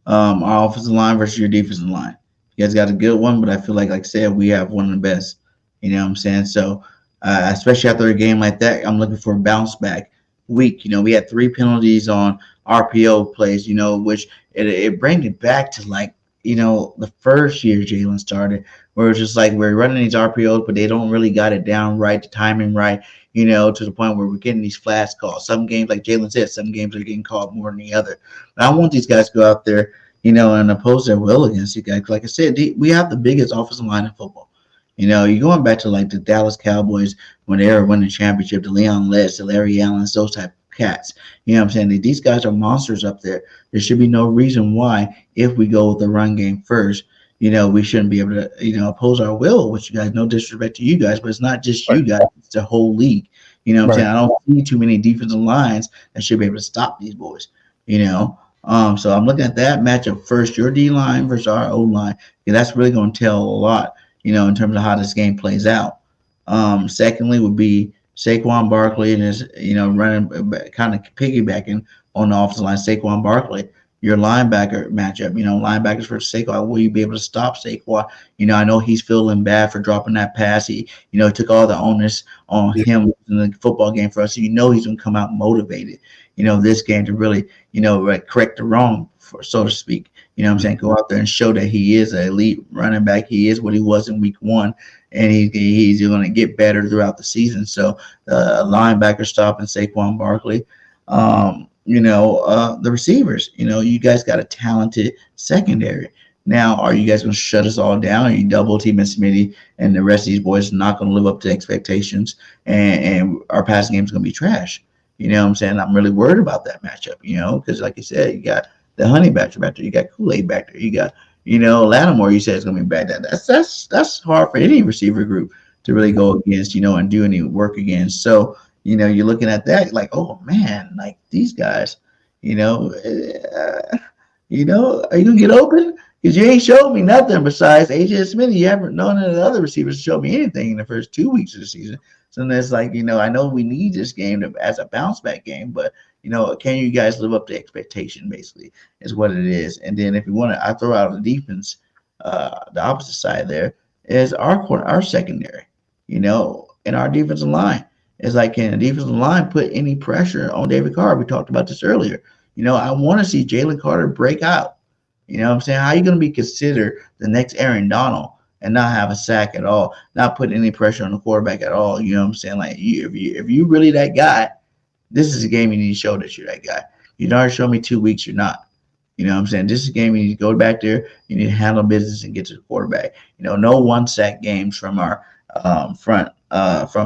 Our offensive line versus your defensive line. You guys got a good one, but I feel like I said, we have one of the best. You know what I'm saying? So, especially after a game like that, I'm looking for a bounce back week. We had 3 penalties on RPO plays, which it brings it back to the first year Jalen started, where it's just like we're running these RPOs, but they don't really got it down right, the timing right, to the point where we're getting these flash calls. Some games, like Jalen said, some games are getting called more than the other. But I want these guys to go out there, and oppose their will against you guys. Like I said, we have the biggest offensive line in football. You're going back to like the Dallas Cowboys when they were winning the championship, the Leon Letts, the Larry Allens, those type of cats. You know what I'm saying? These guys are monsters up there. There should be no reason why, if we go with the run game first, we shouldn't be able to, oppose our will, which you guys, no disrespect to you guys, but it's not just you guys, it's the whole league. You know what I'm saying? I don't see too many defensive lines that should be able to stop these boys, So I'm looking at that matchup first, your D line versus our O line, because that's really going to tell a lot, in terms of how this game plays out. Secondly, would be Saquon Barkley and his, running, kind of piggybacking on the offensive line. Saquon Barkley, your linebacker matchup, linebackers versus Saquon. Will you be able to stop Saquon? I know he's feeling bad for dropping that pass. He took all the onus on him in the football game for us. So he's going to come out motivated, this game to really, correct the wrong, so to speak. I'm saying? Go out there and show that he is an elite running back. He is what he was in week 1, and he's going to get better throughout the season. So linebacker stopping Saquon Barkley. The receivers, you guys got a talented secondary. Now, are you guys going to shut us all down? Are you double teaming Smitty and the rest of these boys not going to live up to expectations, and our passing game is going to be trash? I'm saying? I'm really worried about that matchup, because like you said, you got the Honey Badger back there, you got Kool-Aid back there, you got, Lattimore, you said it's going to be back there. That's hard for any receiver group to really go against, and do any work against. So, you're looking at that like, oh man, like these guys, are you gonna get open? Because you ain't showed me nothing besides AJ Smith. You haven't known any of the other receivers to show me anything in the first 2 weeks of the season. So then it's like, I know we need this game as a bounce back game, but can you guys live up to expectation? Basically, is what it is. And then if you want to, I throw out the defense. The opposite side there is our secondary. And our defensive line. It's like, can the defensive line put any pressure on David Carr? We talked about this earlier. I want to see Jalen Carter break out. What I'm saying? How are you going to be considered the next Aaron Donald and not have a sack at all, not put any pressure on the quarterback at all? You know what I'm saying? Like, if you really that guy, this is a game you need to show that you're that guy. You don't show me 2 weeks, you're not. You know what I'm saying? This is a game you need to go back there. You need to handle business and get to the quarterback. No one sack games from our front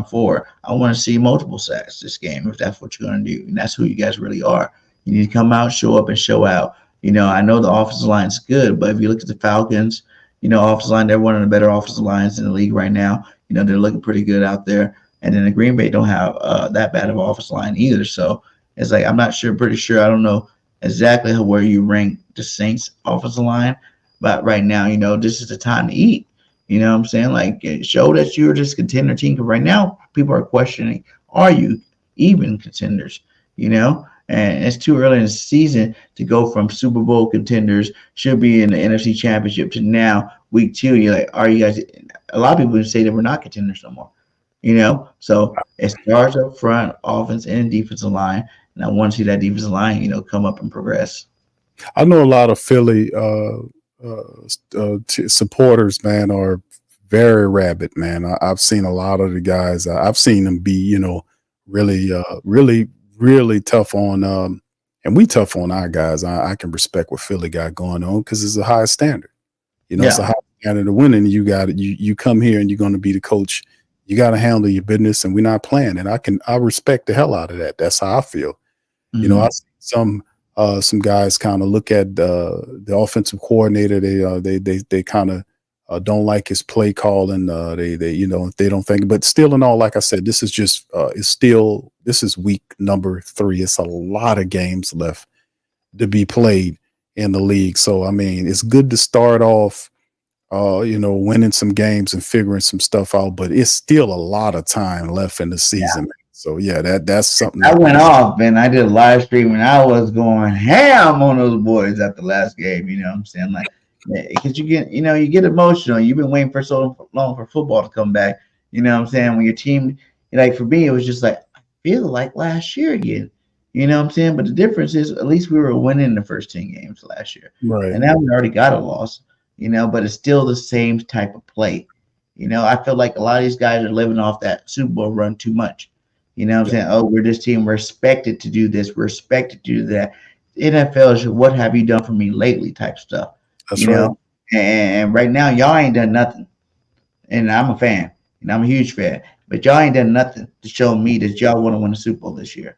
four. I want to see multiple sacks this game if that's what you're going to do. And that's who you guys really are. You need to come out, show up, and show out. I know the offensive line is good, but if you look at the Falcons, offensive line, they're one of the better offensive lines in the league right now. They're looking pretty good out there. And then the Green Bay don't have that bad of an offensive line either. So it's like, I'm not pretty sure. I don't know exactly where you rank the Saints offensive line. But right now, this is the time to eat. You know what I'm saying? Like, show that you're just contender team. Because right now, people are questioning, are you even contenders? And it's too early in the season to go from Super Bowl contenders, should be in the NFC Championship, to now week 2. You're like, are you guys? A lot of people would say that we're not contenders no more. So it starts up front, offense and defensive line. And I want to see that defensive line, come up and progress. I know a lot of Philly supporters, man, are very rabid, man. I've seen a lot of the guys. I've seen them be, really tough on, and we tough on our guys. I can respect what Philly got going on because it's a high standard. It's a high standard of winning. You come here and you're going to be the coach. You got to handle your business, and we're not playing. And I respect the hell out of that. That's how I feel. Mm-hmm. I see some guys kind of look at the offensive coordinator. They kind of don't like his play calling. They don't think. But still, in all, like I said, this is just this is week number 3. It's a lot of games left to be played in the league. So I mean, it's good to start off, winning some games and figuring some stuff out. But it's still a lot of time left in the season. Yeah. So yeah, that's something. I went off and I did a live stream and I was going ham on those boys at the last game. You know what I'm saying? Like, because you get emotional. You've been waiting for so long for football to come back. You know what I'm saying? When your team, like for me, it was just like, I feel like last year again. You know what I'm saying? But the difference is, at least we were winning the first 10 games last year. Right. And now we already got a loss, but it's still the same type of play. I feel like a lot of these guys are living off that Super Bowl run too much. You know what I'm saying? Oh, we're this team. We're expected to do this. We're expected to do that. NFL is what have you done for me lately type stuff, That's you right. know. And right now, y'all ain't done nothing. And I'm a fan, and I'm a huge fan. But y'all ain't done nothing to show me that y'all want to win the Super Bowl this year,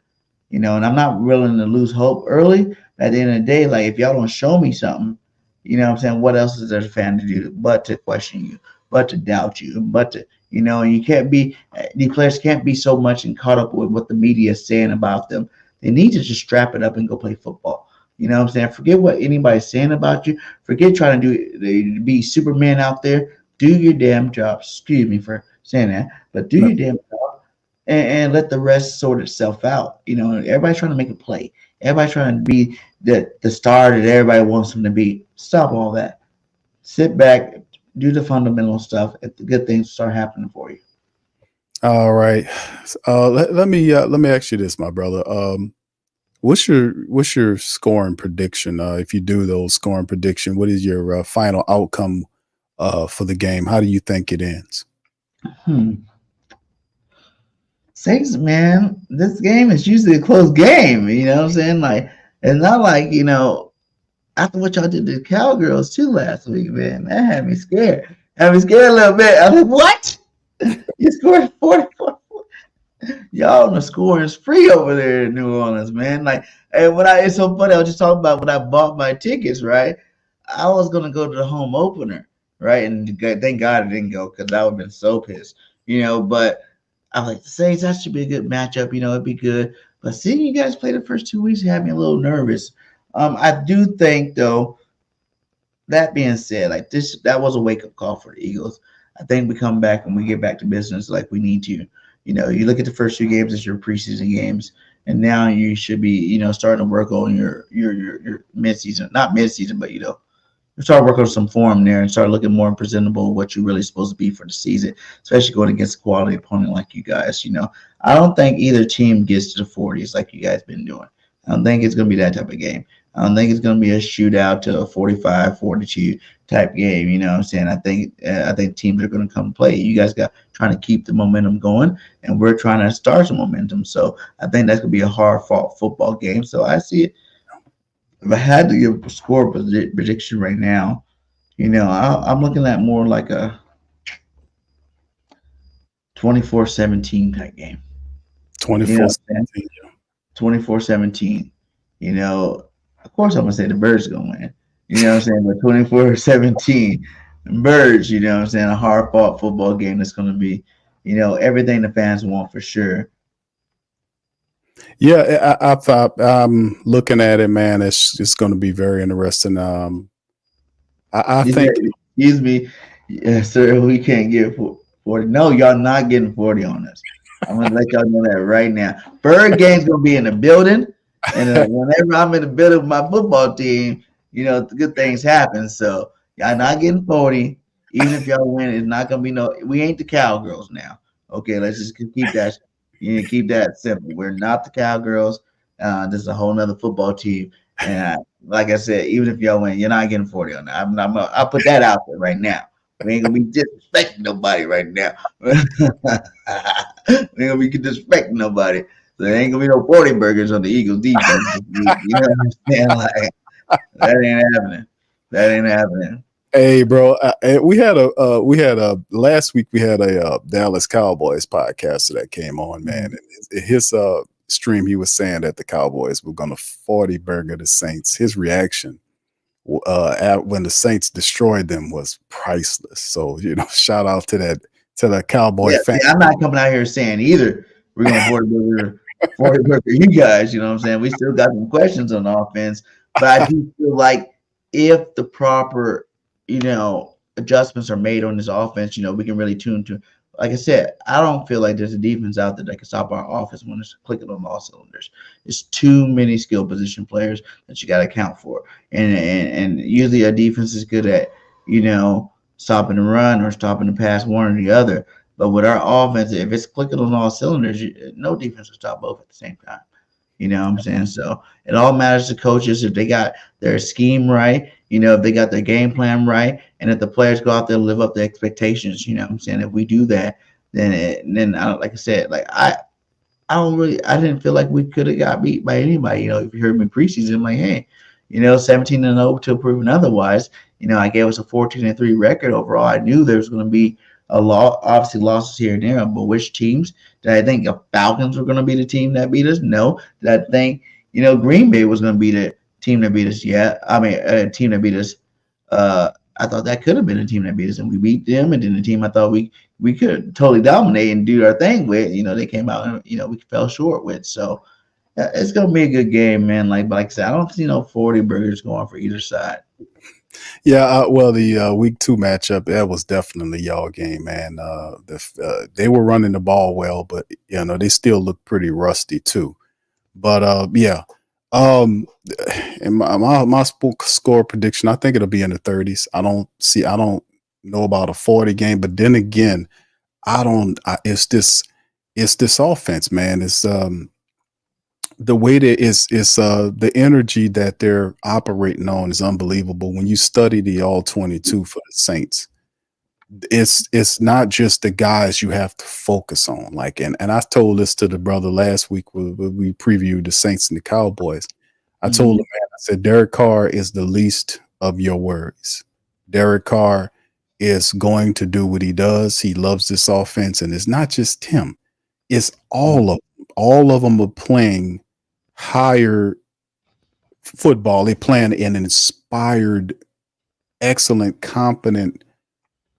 you know. And I'm not willing to lose hope early. At the end of the day, like if y'all don't show me something, you know what I'm saying, what else is there a fan to do but to question you, but to doubt you, but to, you know, and you can't be, these players can't be so much and caught up with what the media is saying about them. They need to just strap it up and go play football. You know what I'm saying? Forget what anybody's saying about you. Forget trying to be Superman out there. Do your damn job. Excuse me for saying that, but do No. your damn job and let the rest sort itself out. You know, everybody's trying to make a play. Everybody's trying to be the star that everybody wants them to be. Stop all that. Sit back, do the fundamental stuff, and the good things start happening for you. All right. Let me ask you this, my brother. What's your scoring prediction? If you do those scoring prediction, what is your final outcome for the game? How do you think it ends? Saints, man, this game is usually a close game. You know what I'm saying? Like, it's not like, you know, after what y'all did to the Cowgirls too last week, man, that had me scared. Had me scared a little bit. I was like, what? You scored 44. Y'all on the scoring spree over there in New Orleans, man. Like, and it's so funny. I was just talking about when I bought my tickets, right? I was gonna go to the home opener, right? And thank God I didn't go because I would have been so pissed, you know. But I was like, the Saints, that should be a good matchup, you know, it'd be good. But seeing you guys play the first 2 weeks had me a little nervous. I do think though, that being said, like that was a wake-up call for the Eagles. I think we come back and we get back to business like we need to. You know, you look at the first 2 games as your preseason games, and now you should be, you know, starting to work on your midseason, not midseason, but you know, start working on some form there and start looking more presentable what you're really supposed to be for the season, especially going against a quality opponent like you guys. You know, I don't think either team gets to the 40s like you guys been doing. I don't think it's going to be that type of game. I don't think it's going to be a shootout to a 45-42 type game. You know what I'm saying? I think teams are going to come play. You guys got trying to keep the momentum going, and we're trying to start some momentum. So I think that's going to be a hard-fought football game. So I see it. If I had to give a score prediction right now, you know, I'm looking at more like a 24-17 type game. 24-17. 24-17. You know, of course I'm gonna say the Birds gonna win. You know what I'm saying? But 24-17, Birds, you know what I'm saying? A hard fought football game that's gonna be, you know, everything the fans want for sure. Yeah, I thought I'm looking at it, man. It's going to be very interesting. I think. Excuse me, yes, sir. We can't get 40. No, y'all not getting 40 on us. I'm gonna let y'all know that right now. Bird game's gonna be in the building, and whenever I'm in the building with my football team, you know, good things happen. So y'all not getting 40. Even if y'all win, it's not gonna be no. We ain't the Cowgirls now. Okay, let's just keep that. You keep that simple. We're not the Cowgirls. This is a whole nother football team. And like I said, even if y'all win, you're not getting 40 on that. I'll put that out there right now. We ain't gonna be disrespecting nobody right now. We ain't gonna be disrespecting nobody. So there ain't gonna be no 40 burgers on the Eagles defense. You know what I'm saying? Like that ain't happening. That ain't happening. Hey, bro, we had a last week we had a Dallas Cowboys podcaster that came on, man. And his stream, he was saying that the Cowboys were going to 40 burger the Saints. His reaction when the Saints destroyed them was priceless. So, you know, shout out to the Cowboy fan. See, I'm not coming out here saying either we're going to 40 burger you guys. You know what I'm saying? We still got some questions on offense, but I do feel like if the proper, you know, adjustments are made on this offense, you know, we can really tune to. Like I said, I don't feel like there's a defense out there that can stop our offense when it's clicking on all cylinders. It's too many skill position players that you got to account for, and usually a defense is good at, you know, stopping the run or stopping the pass, one or the other. But with our offense, if it's clicking on all cylinders, no defense will stop both at the same time. You know what I'm saying? So it all matters to coaches if they got their scheme right, you know, if they got their game plan right, and if the players go out there and live up to expectations. You know what I'm saying? If we do that, then like I said, like I didn't feel like we could have got beat by anybody. You know, if you heard me preseason, I'm like, hey, 17-0 till proven otherwise. I gave us a 14-3 record overall. I knew there was going to be a lot, obviously losses here and there, but which teams? Did I think the Falcons were going to be the team that beat us? No. Did I think, Green Bay was going to be the team that beat us? Yeah. I mean, a team that beat us. I thought that could have been a team that beat us, and we beat them. And then the team I thought we could totally dominate and do our thing with, they came out and we fell short with. So it's gonna be a good game, man. Like I said, I don't see no 40 burgers going for either side. Yeah, well, the week 2 matchup, that was definitely y'all game, man. They were running the ball well, but they still look pretty rusty too. But yeah, and my score prediction, I think it'll be in the 30s. I don't know about a 40 game, but then again, it's this offense, man. It's the way that is the energy that they're operating on is unbelievable. When you study the all 22 for the Saints, it's not just the guys you have to focus on. Like, and I told this to the brother last week when we previewed the Saints and the Cowboys. I told him, man, I said, Derek Carr is the least of your worries. Derek Carr is going to do what he does. He loves this offense, and it's not just him. It's all of them. All of them are playing higher football. They're playing an inspired, excellent, competent,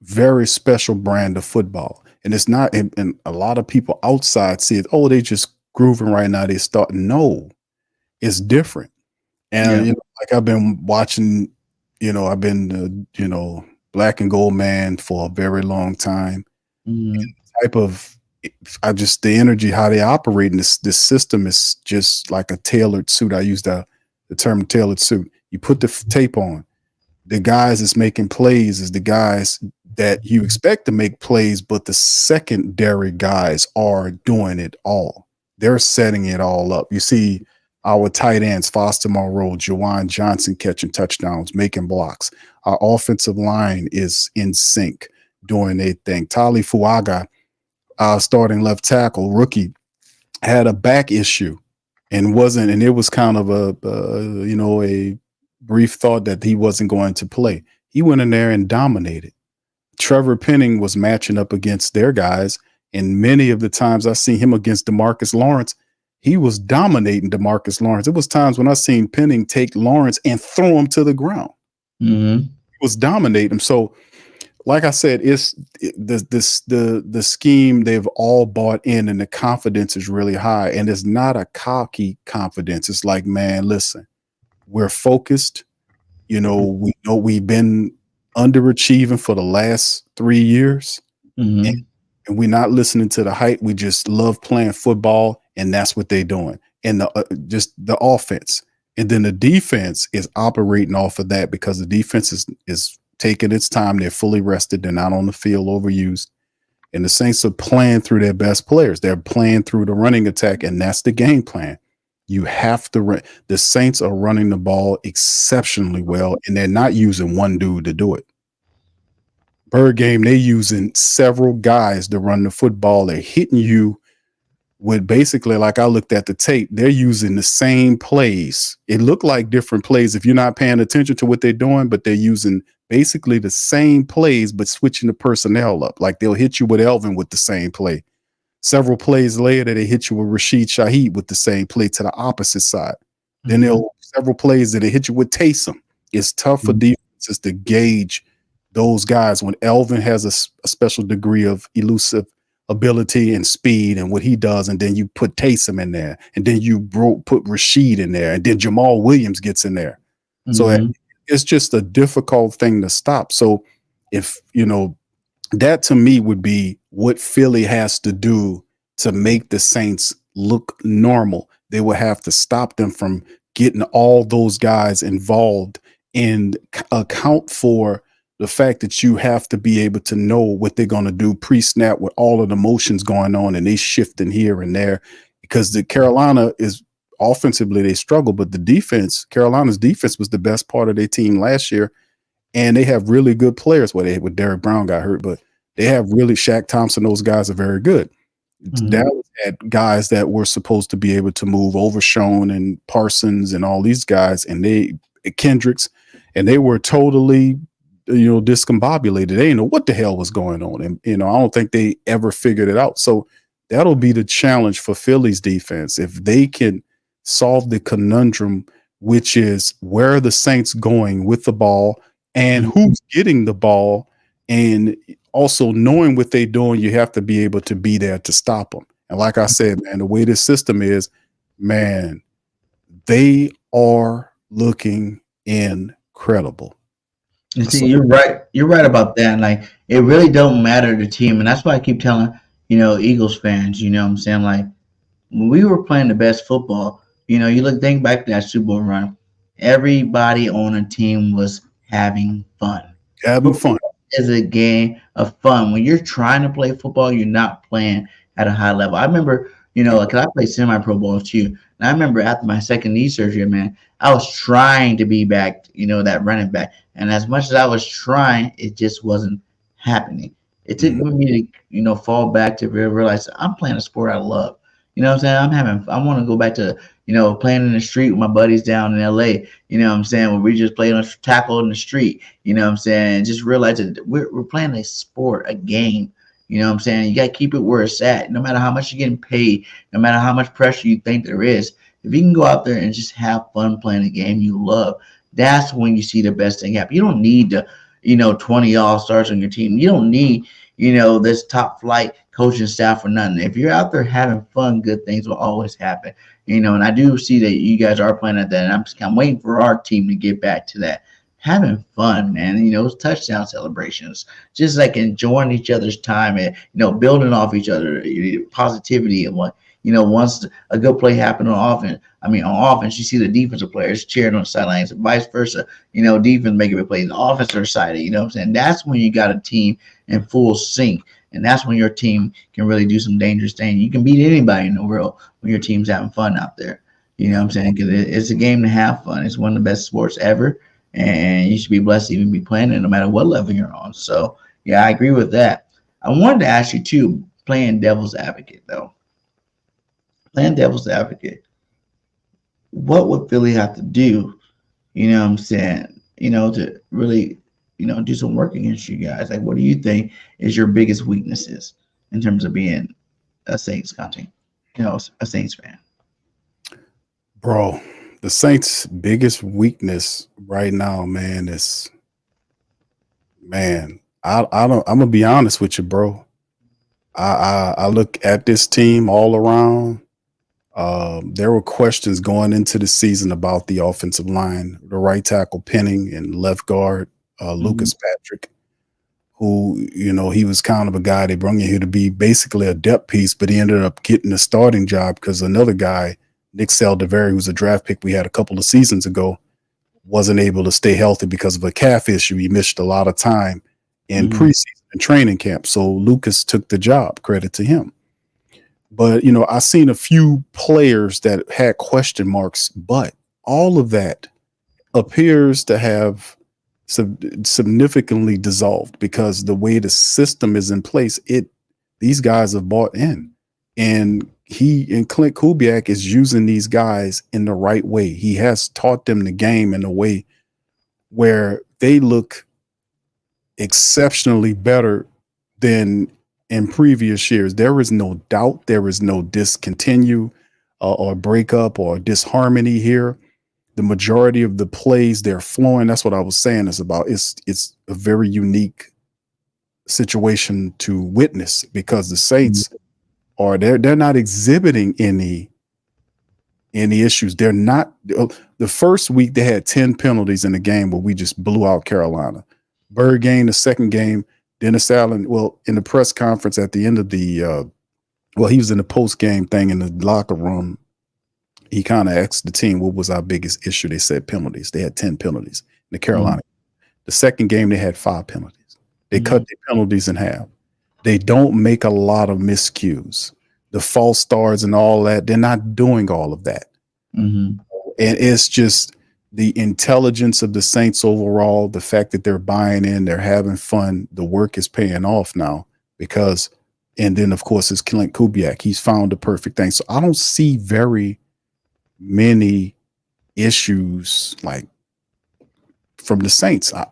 very special brand of football. And it's not, and a lot of people outside see it, oh, they just grooving right now. They start. No, it's different. And like I've been watching, I've been black and gold man for a very long time. Mm-hmm. Type of the energy, how they operate in this system is just like a tailored suit. I use the term tailored suit. You put the tape on. The guys that's making plays is the guys that you expect to make plays, but the secondary guys are doing it all. They're setting it all up. You see our tight ends, Foster Monroe, Jawan Johnson catching touchdowns, making blocks. Our offensive line is in sync, doing their thing. Tali Fuaga, starting left tackle, rookie, had a back issue and it was kind of a brief thought that he wasn't going to play. He went in there and dominated. Trevor Penning was matching up against their guys, and many of the times I seen him against DeMarcus Lawrence, he was dominating DeMarcus Lawrence. It was times when I seen Penning take Lawrence and throw him to the ground. Mm-hmm. He was dominating him. So, like I said, it's the scheme they've all bought in, and the confidence is really high. And it's not a cocky confidence. It's like, man, listen, we're focused. We know we've been underachieving for the last 3 years, and we're not listening to the hype. We just love playing football, and that's what they're doing. And just the offense, and then the defense is operating off of that, because the defense is taking its time. They're fully rested. They're not on the field overused, and the Saints are playing through their best players. They're playing through the running attack, and that's the game plan. You have to run. The Saints are running the ball exceptionally well, and they're not using one dude to do it. Bird game, they're using several guys to run the football. They're hitting you with basically, like I looked at the tape, they're using the same plays. It looked like different plays if you're not paying attention to what they're doing, but they're using basically the same plays, but switching the personnel up. Like they'll hit you with Elvin with the same play. Several plays later, they hit you with Rashid Shaheed with the same play to the opposite side. Then they'll several plays that they hit you with Taysom. It's tough for defenses to gauge those guys when Elvin has a special degree of elusive ability and speed and what he does, and then you put Taysom in there, and then you put Rashid in there, and then Jamal Williams gets in there. So it's just a difficult thing to stop. So if that to me would be what Philly has to do to make the Saints look normal. They will have to stop them from getting all those guys involved and account for the fact that you have to be able to know what they're going to do pre-snap with all of the motions going on, and they shifting here and there, because the Carolina is offensively, they struggle, but Carolina's defense was the best part of their team last year. And they have really good players. With Derek Brown got hurt, but they have really Shaq Thompson. Those guys are very good. Dallas at guys that were supposed to be able to move, Overshown and Parsons and all these guys, and Kendricks, and they were totally, discombobulated. They didn't know what the hell was going on. And, I don't think they ever figured it out. So that'll be the challenge for Philly's defense. If they can solve the conundrum, which is where are the Saints going with the ball and who's getting the ball, and also knowing what they're doing, you have to be able to be there to stop them. And like I said, man, the way this system is, man, they are looking incredible. And see, you're right. You're right about that. Like, it really don't matter the team, and that's why I keep telling Eagles fans. You know what I'm saying? Like, when we were playing the best football, think back to that Super Bowl run. Everybody on a team was having fun. Having fun is a game of fun. When you're trying to play football, you're not playing at a high level. I remember, because I played semi-pro ball too, and I remember after my second knee surgery, man, I was trying to be back, that running back. And as much as I was trying, it just wasn't happening. It took me to, fall back to realize I'm playing a sport I love. You know what I'm saying? I want to go back to, playing in the street with my buddies down in LA, where we just played on tackle in the street, and just realize that we're playing a sport, a game. You got to keep it where it's at. No matter how much you're getting paid, no matter how much pressure you think there is, if you can go out there and just have fun playing a game you love, that's when you see the best thing happen. You don't need to, 20 all-stars on your team. You don't need, this top flight coaching staff or nothing. If you're out there having fun, good things will always happen. And I do see that you guys are playing at that, and I'm waiting for our team to get back to that. Having fun, man, touchdown celebrations, just like enjoying each other's time and, building off each other, positivity and what, once a good play happened on offense, you see the defensive players cheering on the sidelines and vice versa, defense making a play, the offense are excited, that's when you got a team in full sync. And that's when your team can really do some dangerous things. You can beat anybody in the world when your team's having fun out there. Because it's a game to have fun. It's one of the best sports ever. And you should be blessed to even be playing it no matter what level you're on. So, yeah, I agree with that. I wanted to ask you, too, playing devil's advocate, though. Playing devil's advocate. What would Philly have to do, to really, do some work against you guys? Like, what do you think is your biggest weaknesses in terms of being a Saints content, a Saints fan? Bro, the Saints' biggest weakness right now, man, is, I'm gonna be honest with you, bro. I look at this team all around. There were questions going into the season about the offensive line, the right tackle Penning and left guard Lucas Patrick, who, he was kind of a guy they brought in here to be basically a depth piece, but he ended up getting the starting job because another guy, Nick Saldiveri, who's a draft pick we had a couple of seasons ago, wasn't able to stay healthy because of a calf issue. He missed a lot of time in preseason and training camp. So Lucas took the job, credit to him. But, I seen a few players that had question marks, but all of that appears to have significantly dissolved because the way the system is in place, these guys have bought in. And Clint Kubiak is using these guys in the right way. He has taught them the game in a way where they look exceptionally better than in previous years. There is no doubt. There is no discontinue or breakup or disharmony here. The majority of the plays, they're flowing. That's what I was saying. It's a very unique situation to witness because the Saints they're not exhibiting any issues. They're not. The first week they had 10 penalties in the game where we just blew out Carolina. Bird game, the second game, Dennis Allen. Well, in the press conference at the end of the, he was in the post game thing in the locker room. He kind of asked the team what was our biggest issue. They said penalties. They had 10 penalties in the Carolina. The second game they had 5 penalties. They cut the penalties in half. They don't make a lot of miscues. The false starts and all that, they're not doing all of that. And it's just the intelligence of the Saints overall, the fact that they're buying in, they're having fun, the work is paying off now because And then, of course, it's Clint Kubiak. He's found the perfect thing. So I don't see very many issues like from the Saints. I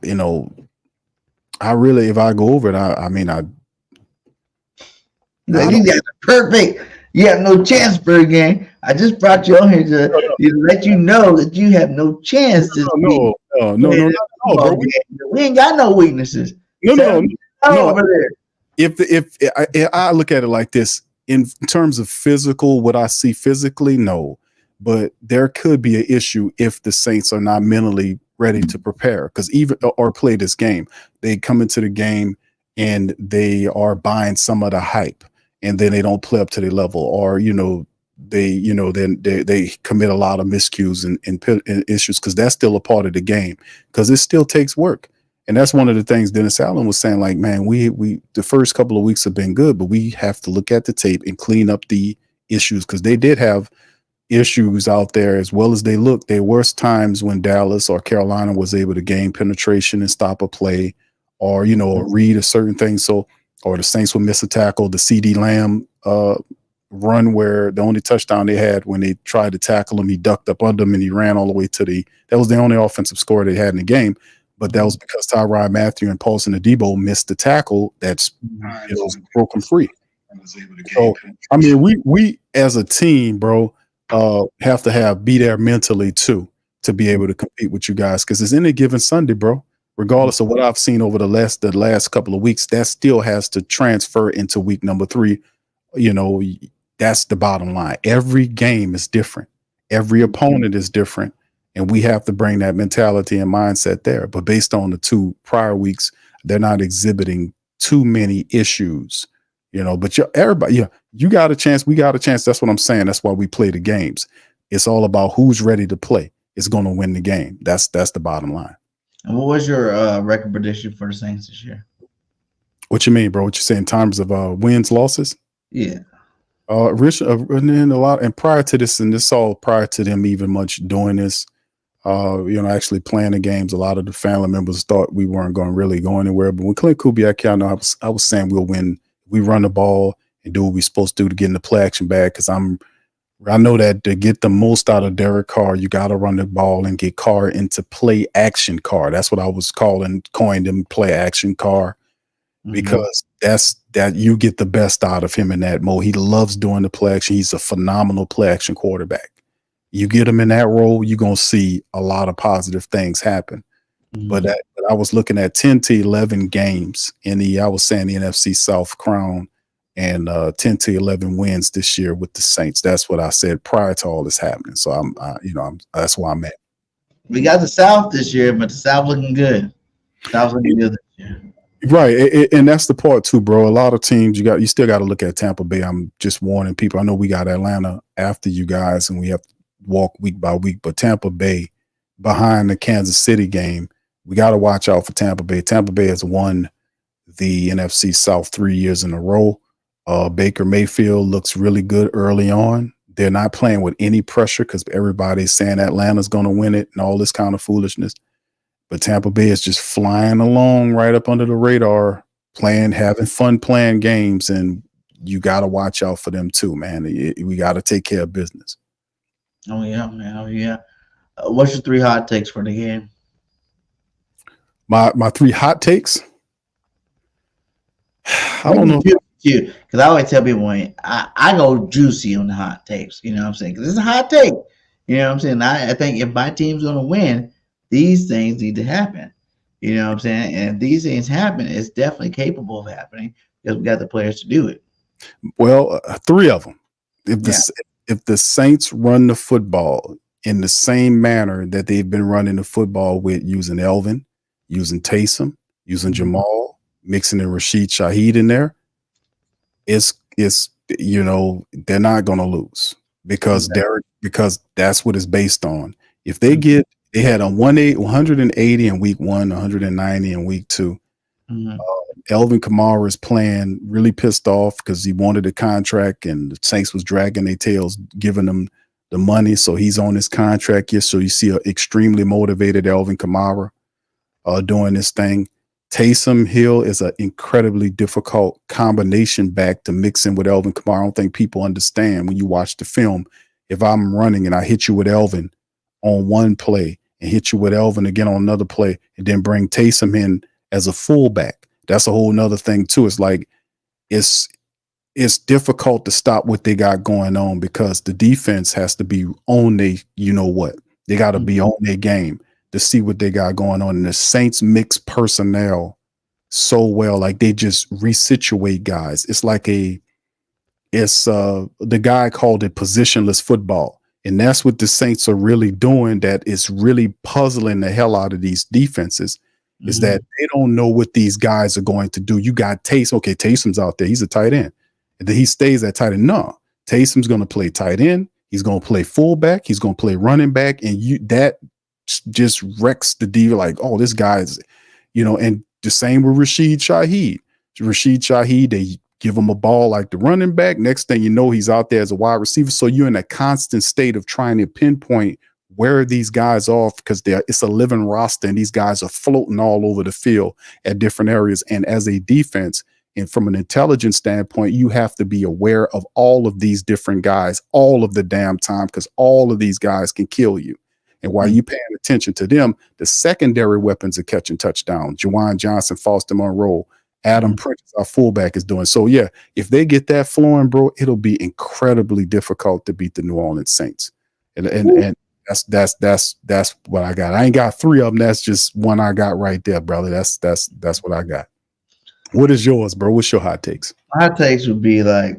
really, if I go over it, I mean, You got the perfect. You have no chance, Bergen. I just brought you on here to let you know that you have no chance this week. No, bro. We ain't got no weaknesses. No. Over there. If I look at it like this, in terms of physical, what I see physically, no, but there could be an issue if the Saints are not mentally ready to prepare, because even or play this game, they come into the game and they are buying some of the hype, and then they don't play up to their level, or then they commit a lot of miscues and issues, because that's still a part of the game, because it still takes work. And that's one of the things Dennis Allen was saying, like, man, we the first couple of weeks have been good, but we have to look at the tape and clean up the issues, because they did have issues out there as well as they look. There were times when Dallas or Carolina was able to gain penetration and stop a play, or read a certain thing. So, or the Saints would miss a tackle. The CD Lamb run, where the only touchdown they had, when they tried to tackle him, he ducked up under him and he ran all the way to that was the only offensive score they had in the game. But that was because Tyrann Mathieu and Paulson Adebo missed the tackle that's broken free. So, I mean, we as a team, bro, have to be there mentally too, to be able to compete with you guys, because it's any given Sunday, bro. Regardless of what I've seen over the last couple of weeks, that still has to transfer into week number 3. That's the bottom line. Every game is different. Every opponent is different. And we have to bring that mentality and mindset there. But based on the 2 prior weeks, they're not exhibiting too many issues, but everybody, you got a chance. We got a chance. That's what I'm saying. That's why we play the games. It's all about who's ready to play. It's going to win the game. That's the bottom line. And what was your record prediction for the Saints this year? What you mean, bro? What you say in terms of wins, losses? Yeah. Rich, and then a lot, and prior to this, and this all prior to them even much doing this, actually playing the games, a lot of the family members thought we weren't going to really go anywhere. But when Clint Kubiak came, I was saying we'll win. We run the ball and do what we're supposed to do to get in the play action bag, because I know that to get the most out of Derek Carr, you got to run the ball and get Carr into play action Carr. That's what I was coined him, play action Carr, because that's you get the best out of him in that mode. He loves doing the play action. He's a phenomenal play action quarterback. You get him in that role, you're going to see a lot of positive things happen. But I was looking at 10 to 11 games I was saying the NFC South crown, and 10 to 11 wins this year with the Saints. That's what I said prior to all this happening. So that's why I'm at. We got the South this year, but the South looking good. South looking good this year. Right, and that's the part too, bro. A lot of teams you still got to look at Tampa Bay. I'm just warning people. I know we got Atlanta after you guys, and we have to walk week by week. But Tampa Bay, behind the Kansas City game, we got to watch out for Tampa Bay. Tampa Bay has won the NFC South 3 years in a row. Baker Mayfield looks really good early on. They're not playing with any pressure because everybody's saying Atlanta's going to win it and all this kind of foolishness. But Tampa Bay is just flying along right up under the radar, having fun playing games, and you got to watch out for them too, man. We got to take care of business. Oh, yeah, man. Oh, yeah. What's your 3 hot takes for the game? My 3 hot takes? I don't know. Because I always tell people, I go juicy on the hot takes. You know what I'm saying? Because it's a hot take. You know what I'm saying? I think if my team's going to win, these things need to happen. You know what I'm saying? And if these things happen, it's definitely capable of happening because we got the players to do it. Well, 3 of them. If the Saints run the football in the same manner that they've been running the football with, using Elvin, using Taysom, using Jamal, mixing in Rashid Shaheed in there, it's they're not going to lose because because that's what it's based on. If they had a 180 in week 1, 190 in week 2. Elvin Kamara is playing really pissed off because he wanted a contract and the Saints was dragging their tails, giving him the money. So he's on his contract here. So you see an extremely motivated Elvin Kamara doing this thing. Taysom Hill is an incredibly difficult combination back to mix in with Elvin Kamara. I don't think people understand when you watch the film. If I'm running and I hit you with Elvin on one play and hit you with Elvin again on another play, and then bring Taysom in as a fullback, that's a whole nother thing too. It's like it's it's difficult to stop what they got going on because the defense has to be on they, you know what, they got to be on their game to see what they got going on. And the Saints mix personnel so well, like they just resituate guys. It's like the guy called it positionless football. And that's what the Saints are really doing. That is really puzzling the hell out of these defenses. Is that they don't know what these guys are going to do. You got Taysom. Okay, Taysom's out there. He's a tight end. And then he stays at tight end. No, Taysom's going to play tight end. He's going to play fullback. He's going to play running back. And that just wrecks the deal. Like, oh, this guy's, and the same with Rashid Shaheed. They give him a ball like the running back. Next thing you know, he's out there as a wide receiver. So you're in a constant state of trying to pinpoint where these guys are because it's a living roster and these guys are floating all over the field at different areas. And as a defense, and from an intelligence standpoint, you have to be aware of all of these different guys all of the damn time because all of these guys can kill you. And while you're paying attention to them, the secondary weapons are catching touchdowns. Juwan Johnson, Foster Monroe, Adam Prentice, our fullback, is doing. So, yeah, if they get that flowing, bro, it'll be incredibly difficult to beat the New Orleans Saints. And that's what I got. I ain't got three of them. That's just one I got right there, brother. That's what I got. What is yours, bro? What's your hot takes? My hot takes would be like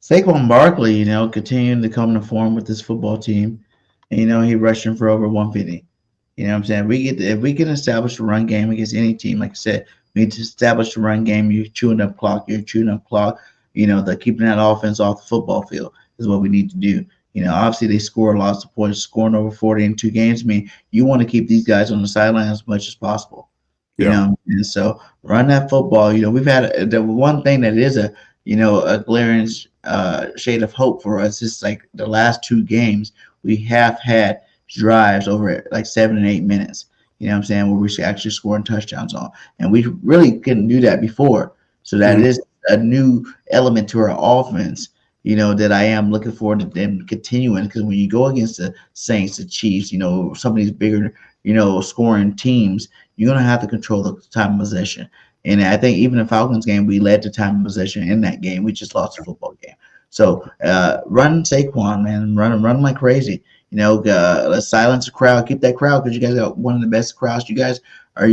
Saquon Barkley, continuing to come to form with this football team. And, he rushing for over 150. You know what I'm saying? If we can establish a run game against any team, like I said, we need to establish a run game. You're chewing up clock. They're keeping that offense off the football field is what we need to do. Obviously they score lots of points, scoring over 40 in 2 games. I mean, you want to keep these guys on the sideline as much as possible. And so run that football. We've had the one thing that is a glaring shade of hope for us is like the last 2 games we have had drives over like 7 and 8 minutes. You know what I'm saying? Where we're actually scoring touchdowns on, and we really couldn't do that before. So that is a new element to our offense. That I am looking forward to them continuing because when you go against the Saints, the Chiefs, some of these bigger, scoring teams, you're going to have to control the time of possession. And I think even the Falcons game, we led to time of possession in that game. We just lost the football game. So run Saquon, man, run like crazy. Let's silence the crowd, keep that crowd because you guys got one of the best crowds. You guys are,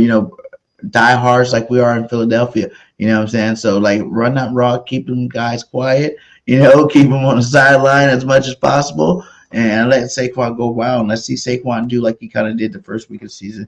diehards like we are in Philadelphia. You know what I'm saying? So like run that rock, keep them guys quiet. Keep them on the sideline as much as possible, and let Saquon go wild. And let's see Saquon do like he kind of did the first week of the season,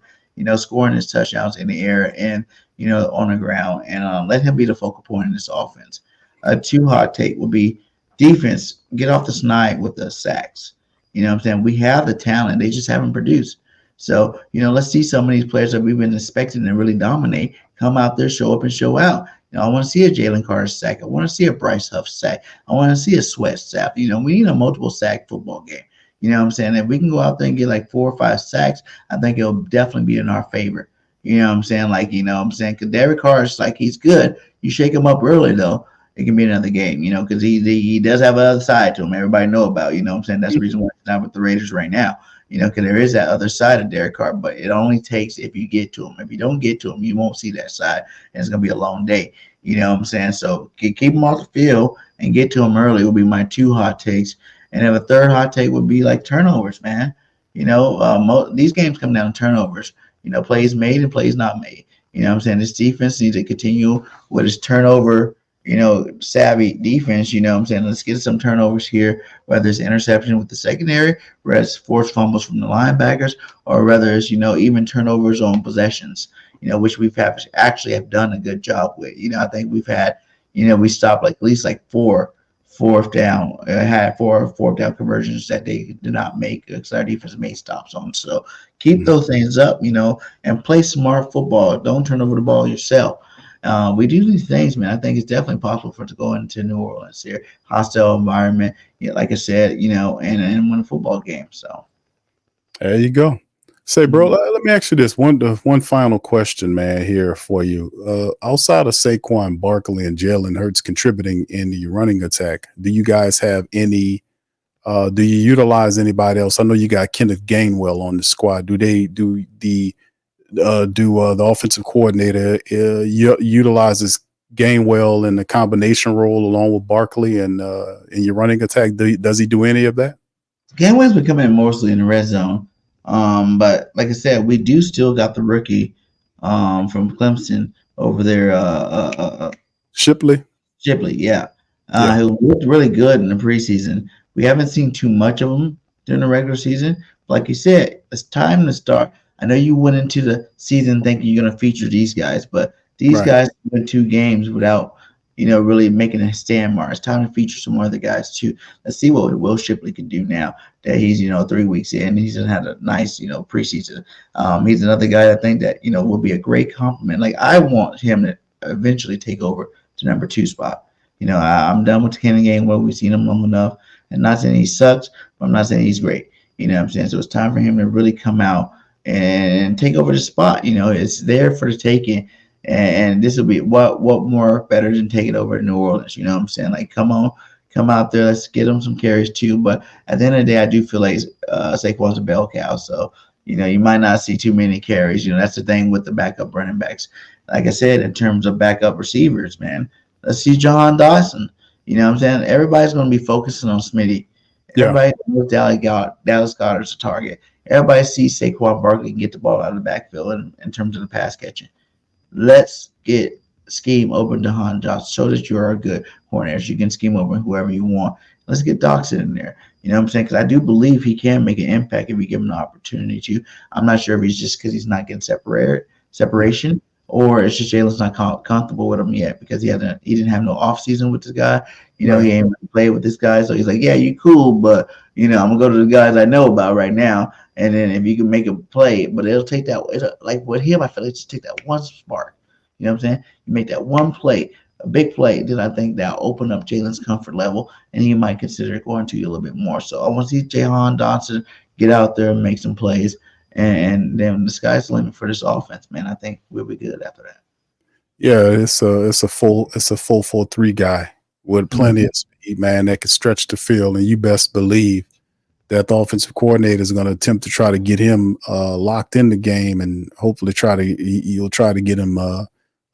scoring his touchdowns in the air and, on the ground. And let him be the focal point in this offense. A 2 hot take will be defense, get off the snide with the sacks. You know what I'm saying? We have the talent. They just haven't produced. So, let's see some of these players that we've been expecting to really dominate come out there, show up and show out. I want to see a Jalen Carter sack. I want to see a Bryce Huff sack. I want to see a Sweat sack. We need a multiple sack football game. You know what I'm saying? If we can go out there and get like 4 or 5 sacks, I think it'll definitely be in our favor. You know what I'm saying? Like, because Derek Carr is like, he's good. You shake him up early, though, it can be another game, because he does have another side to him. Everybody know about, what I'm saying? That's the reason why he's not with the Raiders right now. Because there is that other side of Derek Carr, but it only takes if you get to him. If you don't get to him, you won't see that side, and it's going to be a long day. You know what I'm saying? So keep him off the field and get to him early will be my 2 hot takes. And then a 3rd hot take would be like turnovers, man. These games come down to turnovers. Plays made and plays not made. You know what I'm saying? This defense needs to continue with its turnover savvy defense. You know what I'm saying? Let's get some turnovers here, whether it's interception with the secondary, whether it's forced fumbles from the linebackers, or whether it's, even turnovers on possessions, which we've actually have done a good job with. I think we've had, we stopped like at least like 4 fourth down, had 4 fourth down conversions that they did not make because our defense made stops on. So keep those things up, and play smart football. Don't turn over the ball yourself. We do these things, man. I think it's definitely possible for it to go into New Orleans here. Hostile environment, like I said, and win a football game. So there you go. Say, bro, let me ask you this one final question, man, here for you. Outside of Saquon Barkley and Jalen Hurts contributing in the running attack, do you guys have any? Do you utilize anybody else? I know you got Kenneth Gainwell on the squad. Do the offensive coordinator utilizes Gainwell in the combination role along with Barkley and in your running attack? Does he do any of that? Gameway's been coming in mostly in the red zone. But like I said, we do still got the rookie from Clemson over there, Shipley? Shipley, yeah. Yeah. Who looked really good in the preseason. We haven't seen too much of him during the regular season. Like you said, it's time to start. I know you went into the season thinking you're going to feature these guys, but these Right. guys went 2 games without, really making a stand mark. It's time to feature some other guys too. Let's see what Will Shipley can do now that he's, 3 weeks in. He's had a nice, preseason. He's another guy I think that, will be a great compliment. Like I want him to eventually take over to number 2 spot. I'm done with the Kenny game where we've seen him long enough. And not saying he sucks, but I'm not saying he's great. You know what I'm saying? So it's time for him to really come out and take over the spot. It's there for the taking. And this will be what more better than taking over New Orleans. You know what I'm saying? Like, come on, come out there. Let's get him some carries too. But at the end of the day, I do feel like Saquon's a bell cow. So, you might not see too many carries. That's the thing with the backup running backs. Like I said, in terms of backup receivers, man, let's see Jahan Dawson. You know what I'm saying? Everybody's going to be focusing on Smitty. Everybody knows Dallas Goedert's a target. Everybody sees Saquon Barkley can get the ball out of the backfield in terms of the pass catching. Let's get scheme open to Han Johnson. Show that you are a good corner. You can scheme over whoever you want. Let's get Doxson in there. You know what I'm saying? Because I do believe he can make an impact if we give him the opportunity to. I'm not sure if he's just because he's not getting separation, or it's just Jalen's not comfortable with him yet because he didn't have no off season with this guy. He ain't played with this guy, so he's like, yeah, you cool, but I'm gonna go to the guys I know about right now. And then if you can make a play, but it'll take that. Like with him, I feel like just take that one spark. You know what I'm saying? You make that one play, a big play, then I think that'll open up Jalen's comfort level, and he might consider going to you a little bit more. So I want to see Jahan Dawson get out there and make some plays, and then the sky's the limit for this offense, man. I think we'll be good after that. Yeah, it's a full 4-3 guy with plenty of speed, man, that can stretch the field, and you best believe that the offensive coordinator is going to attempt to try to get him locked in the game, and hopefully you'll try to get him a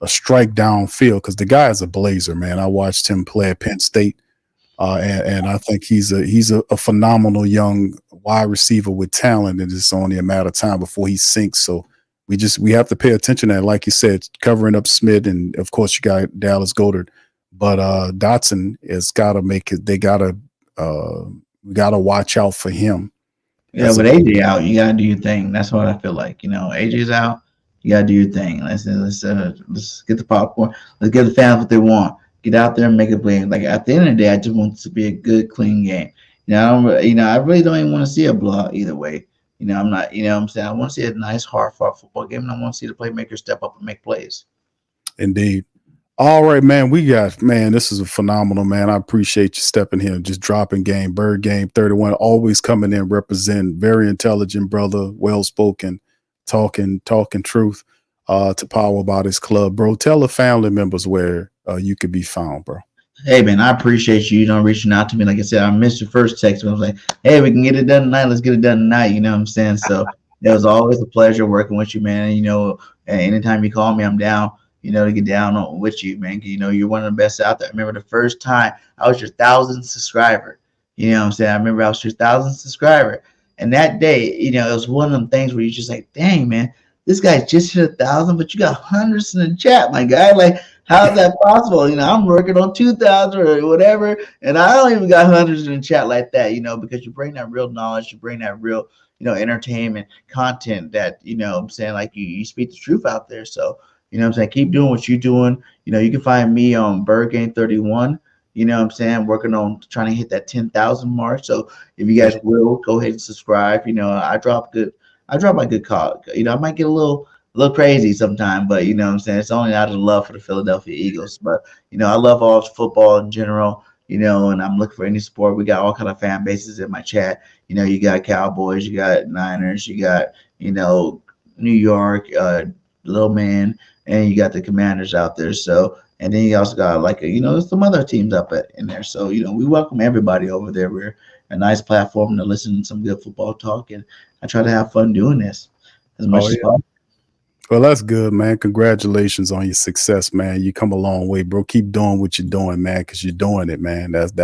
strike downfield because the guy is a blazer, man. I watched him play at Penn State, and I think he's a phenomenal young wide receiver with talent, and it's only a matter of time before he sinks. So we have to pay attention to that, like you said, covering up Smith, and of course you got Dallas Goedert, but Dotson has got to make it. We got to watch out for him. Yeah, with AJ out, you got to do your thing. That's what I feel like. AJ's out, you got to do your thing. Let's get the popcorn. Let's give the fans what they want. Get out there and make a play. Like at the end of the day, I just want it to be a good, clean game. I really don't even want to see a blowout either way. I'm not. What I'm saying, I want to see a nice, hard-fought football game, and I want to see the playmakers step up and make plays. Indeed. All right, man. This is a phenomenal, man. I appreciate you stepping here and just dropping game. Bird Game 31, always coming in, represent, very intelligent brother, well-spoken, talking truth to power about his club, bro. Tell the family members where you could be found, bro. Hey, man, I appreciate you, reaching out to me. Like I said, I missed your first text. I was like, hey, we can get it done tonight. Let's get it done tonight. You know what I'm saying? So it was always a pleasure working with you, man. Anytime you call me, I'm down. To get down on with you, man. You're one of the best out there. I remember the first time I was your 1,000th subscriber. You know what I'm saying? I remember I was your 1,000th subscriber. And that day, it was one of them things where you're just like, dang, man, this guy just hit 1,000, but you got hundreds in the chat, my guy. Like, how is that possible? I'm working on 2,000 or whatever, and I don't even got hundreds in the chat like that, because you bring that real knowledge, you bring that real, entertainment content that, I'm saying, like you speak the truth out there. So, what I'm saying? Keep doing what you're doing. You can find me on Bird Game 31. What I'm saying? Working on trying to hit that 10,000 mark. So if you guys will go ahead and subscribe, I drop my good call. I might get a little crazy sometime, but what I'm saying? It's only out of love for the Philadelphia Eagles. But I love all football in general. and I'm looking for any support. We got all kind of fan bases in my chat. You got Cowboys, you got Niners, you got, New York, Little Man, and you got the Commanders out there. So, and then you also got there's some other teams up in there. So, we welcome everybody over there. We're a nice platform to listen to some good football talk, and I try to have fun doing this as much as possible. Well, that's good, man. Congratulations on your success, man. You come a long way, bro. Keep doing what you're doing, man, because you're doing it, man. That's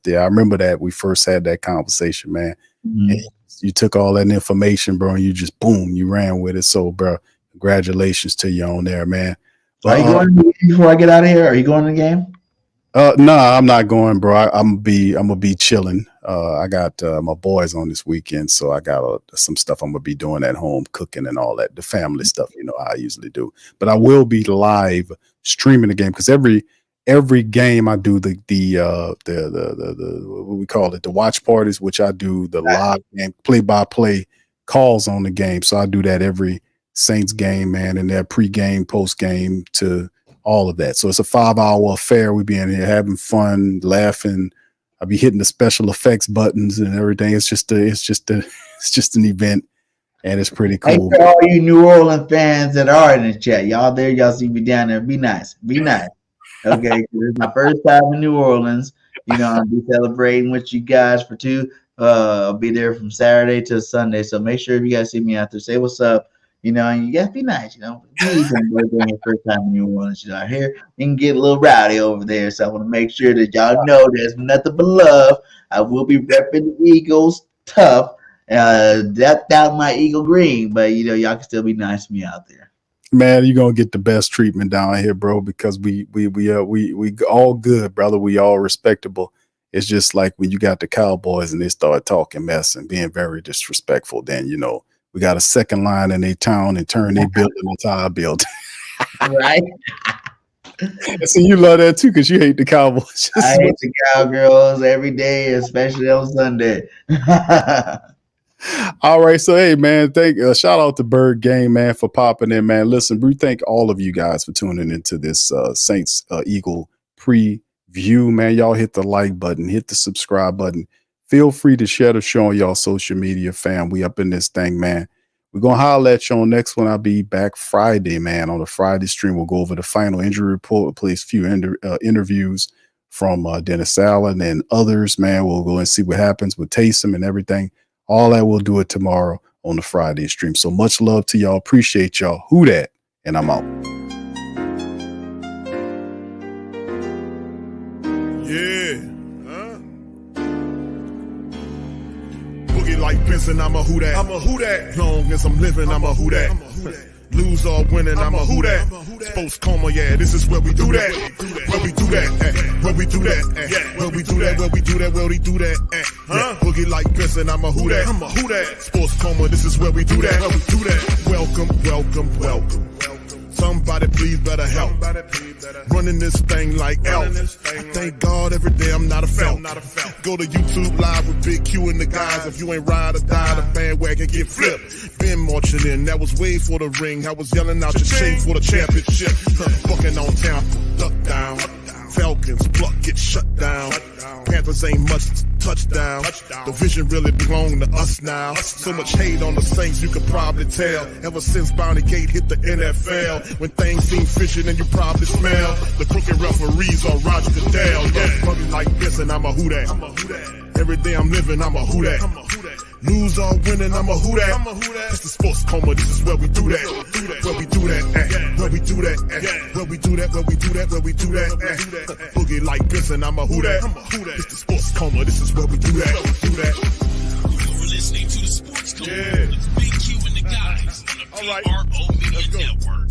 yeah. I remember that we first had that conversation, man. Mm-hmm. You took all that information, bro, and you just boom, you ran with it. So, bro, congratulations to you on there, man. Are you going to the game before I get out of here? Are you going to the game? No, I'm not going, bro. I'm gonna be chilling. I got my boys on this weekend, so I got some stuff I'm gonna be doing at home, cooking and all that, the family stuff, I usually do. But I will be live streaming the game because every game I do the what we call it, the watch parties, which I do the live game play-by-play calls on the game. So I do that every Saints game, man, and their pre-game, post-game to all of that. So it's a 5-hour affair. We be in here having fun, laughing. I'll be hitting the special effects buttons and everything. It's just an event, and it's pretty cool. Hey, for all you New Orleans fans that are in the chat, y'all see me down there. Be nice. Okay, it's my first time in New Orleans. I'll be celebrating with you guys for 2. I'll be there from Saturday to Sunday. So make sure if you guys see me out there, say what's up. And you gotta be nice, Please the first time in New Orleans, out here, you can get a little rowdy over there. So I want to make sure that y'all know there's nothing but love. I will be repping the Eagles tough, decked out my Eagle green, but y'all can still be nice to me out there. Man, you're gonna get the best treatment down here, bro, because we all good, brother. We all respectable. It's just like when you got the Cowboys and they start talking mess and being very disrespectful, then we got a second line in their town and turn their building into our building. Right. So you love that too, because you hate the Cowboys. I hate the Cowgirls every day, especially on Sunday. All right. So, hey, man, shout out to Bird Game, man, for popping in, man. Listen, we thank all of you guys for tuning into this Saints Eagle preview, man. Y'all hit the like button, hit the subscribe button. Feel free to share the show on y'all social media, fam. We up in this thing, man. We're going to holler at you on next one. I'll be back Friday, man. On the Friday stream, we'll go over the final injury report. We'll play a few interviews from Dennis Allen and others, man. We'll go and see what happens with Taysom and everything. All that, we'll do it tomorrow on the Friday stream. So much love to y'all. Appreciate y'all. Who dat? And I'm out. Yeah. Boogie like Benson, I'm a who dat. Long as I'm living, I'm a who dat. Lose or winning, I'm a who dat. Sports Coma, yeah, this is where we do that. Where we do that, where we do that, where we do that, where we do that, where we do that. Boogie like Benson, I'm a who dat. Sports Coma, this is where we do that. Welcome. Somebody please better help. Running this thing like Elf. I thank God every day I'm not a felt. Go to YouTube Live with Big Q and the guys. If you ain't ride or die, the bandwagon get flipped. Been marching in, that was way for the ring. I was yelling out your shade for the championship. Fucking on town, duck down. Falcons, pluck, get shut down. Panthers ain't much touchdown. The vision really belong to us now. So much hate on the Saints, you could probably tell. Ever since Bounty Gate hit the NFL, when things seem fishy, then you probably smell the crooked referees or Roger Goodell. Yeah, probably like this, and I'm a who dat. Every day I'm living, I'm a who dat. Lose or winning, I'm a who dat. It's the Sports Coma, this is where we do that. Where we do that, where we do that, where we do that, where we do that, where we do that. Boogie like Benson, I'm a who dat. It's the Sports Coma, this is where we do that. You're listening to the Sports Coma with Big Q and the guys on the PRO Media Network.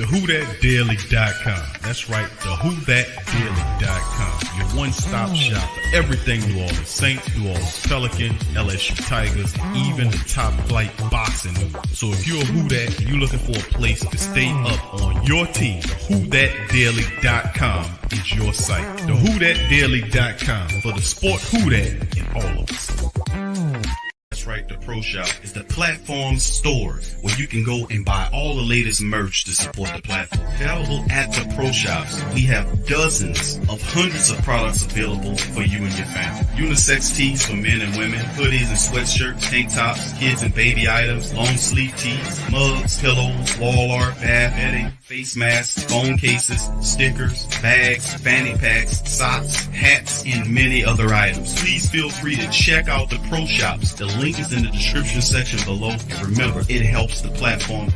TheWhoThatDaily.com. That's right, TheWhoThatDaily.com. Your one-stop shop for everything New Orleans Saints, New Orleans Pelicans, LSU Tigers, and even the top flight boxing news. So if you're a Who That and you're looking for a place to stay up on your team, TheWhoThatDaily.com is your site. TheWhoThatDaily.com for the sport Who That in all of us. That's right, the Pro Shop is the platform's store where you can go and buy all the latest merch to support the platform. Available at the Pro Shops, we have dozens of hundreds of products available for you and your family. Unisex tees for men and women, hoodies and sweatshirts, tank tops, kids and baby items, long sleeve tees, mugs, pillows, wall art, bath bedding, face masks, phone cases, stickers, bags, fanny packs, socks, hats, and many other items. Please feel free to check out the Pro Shops. The link is in the description section below. And remember, it helps the platform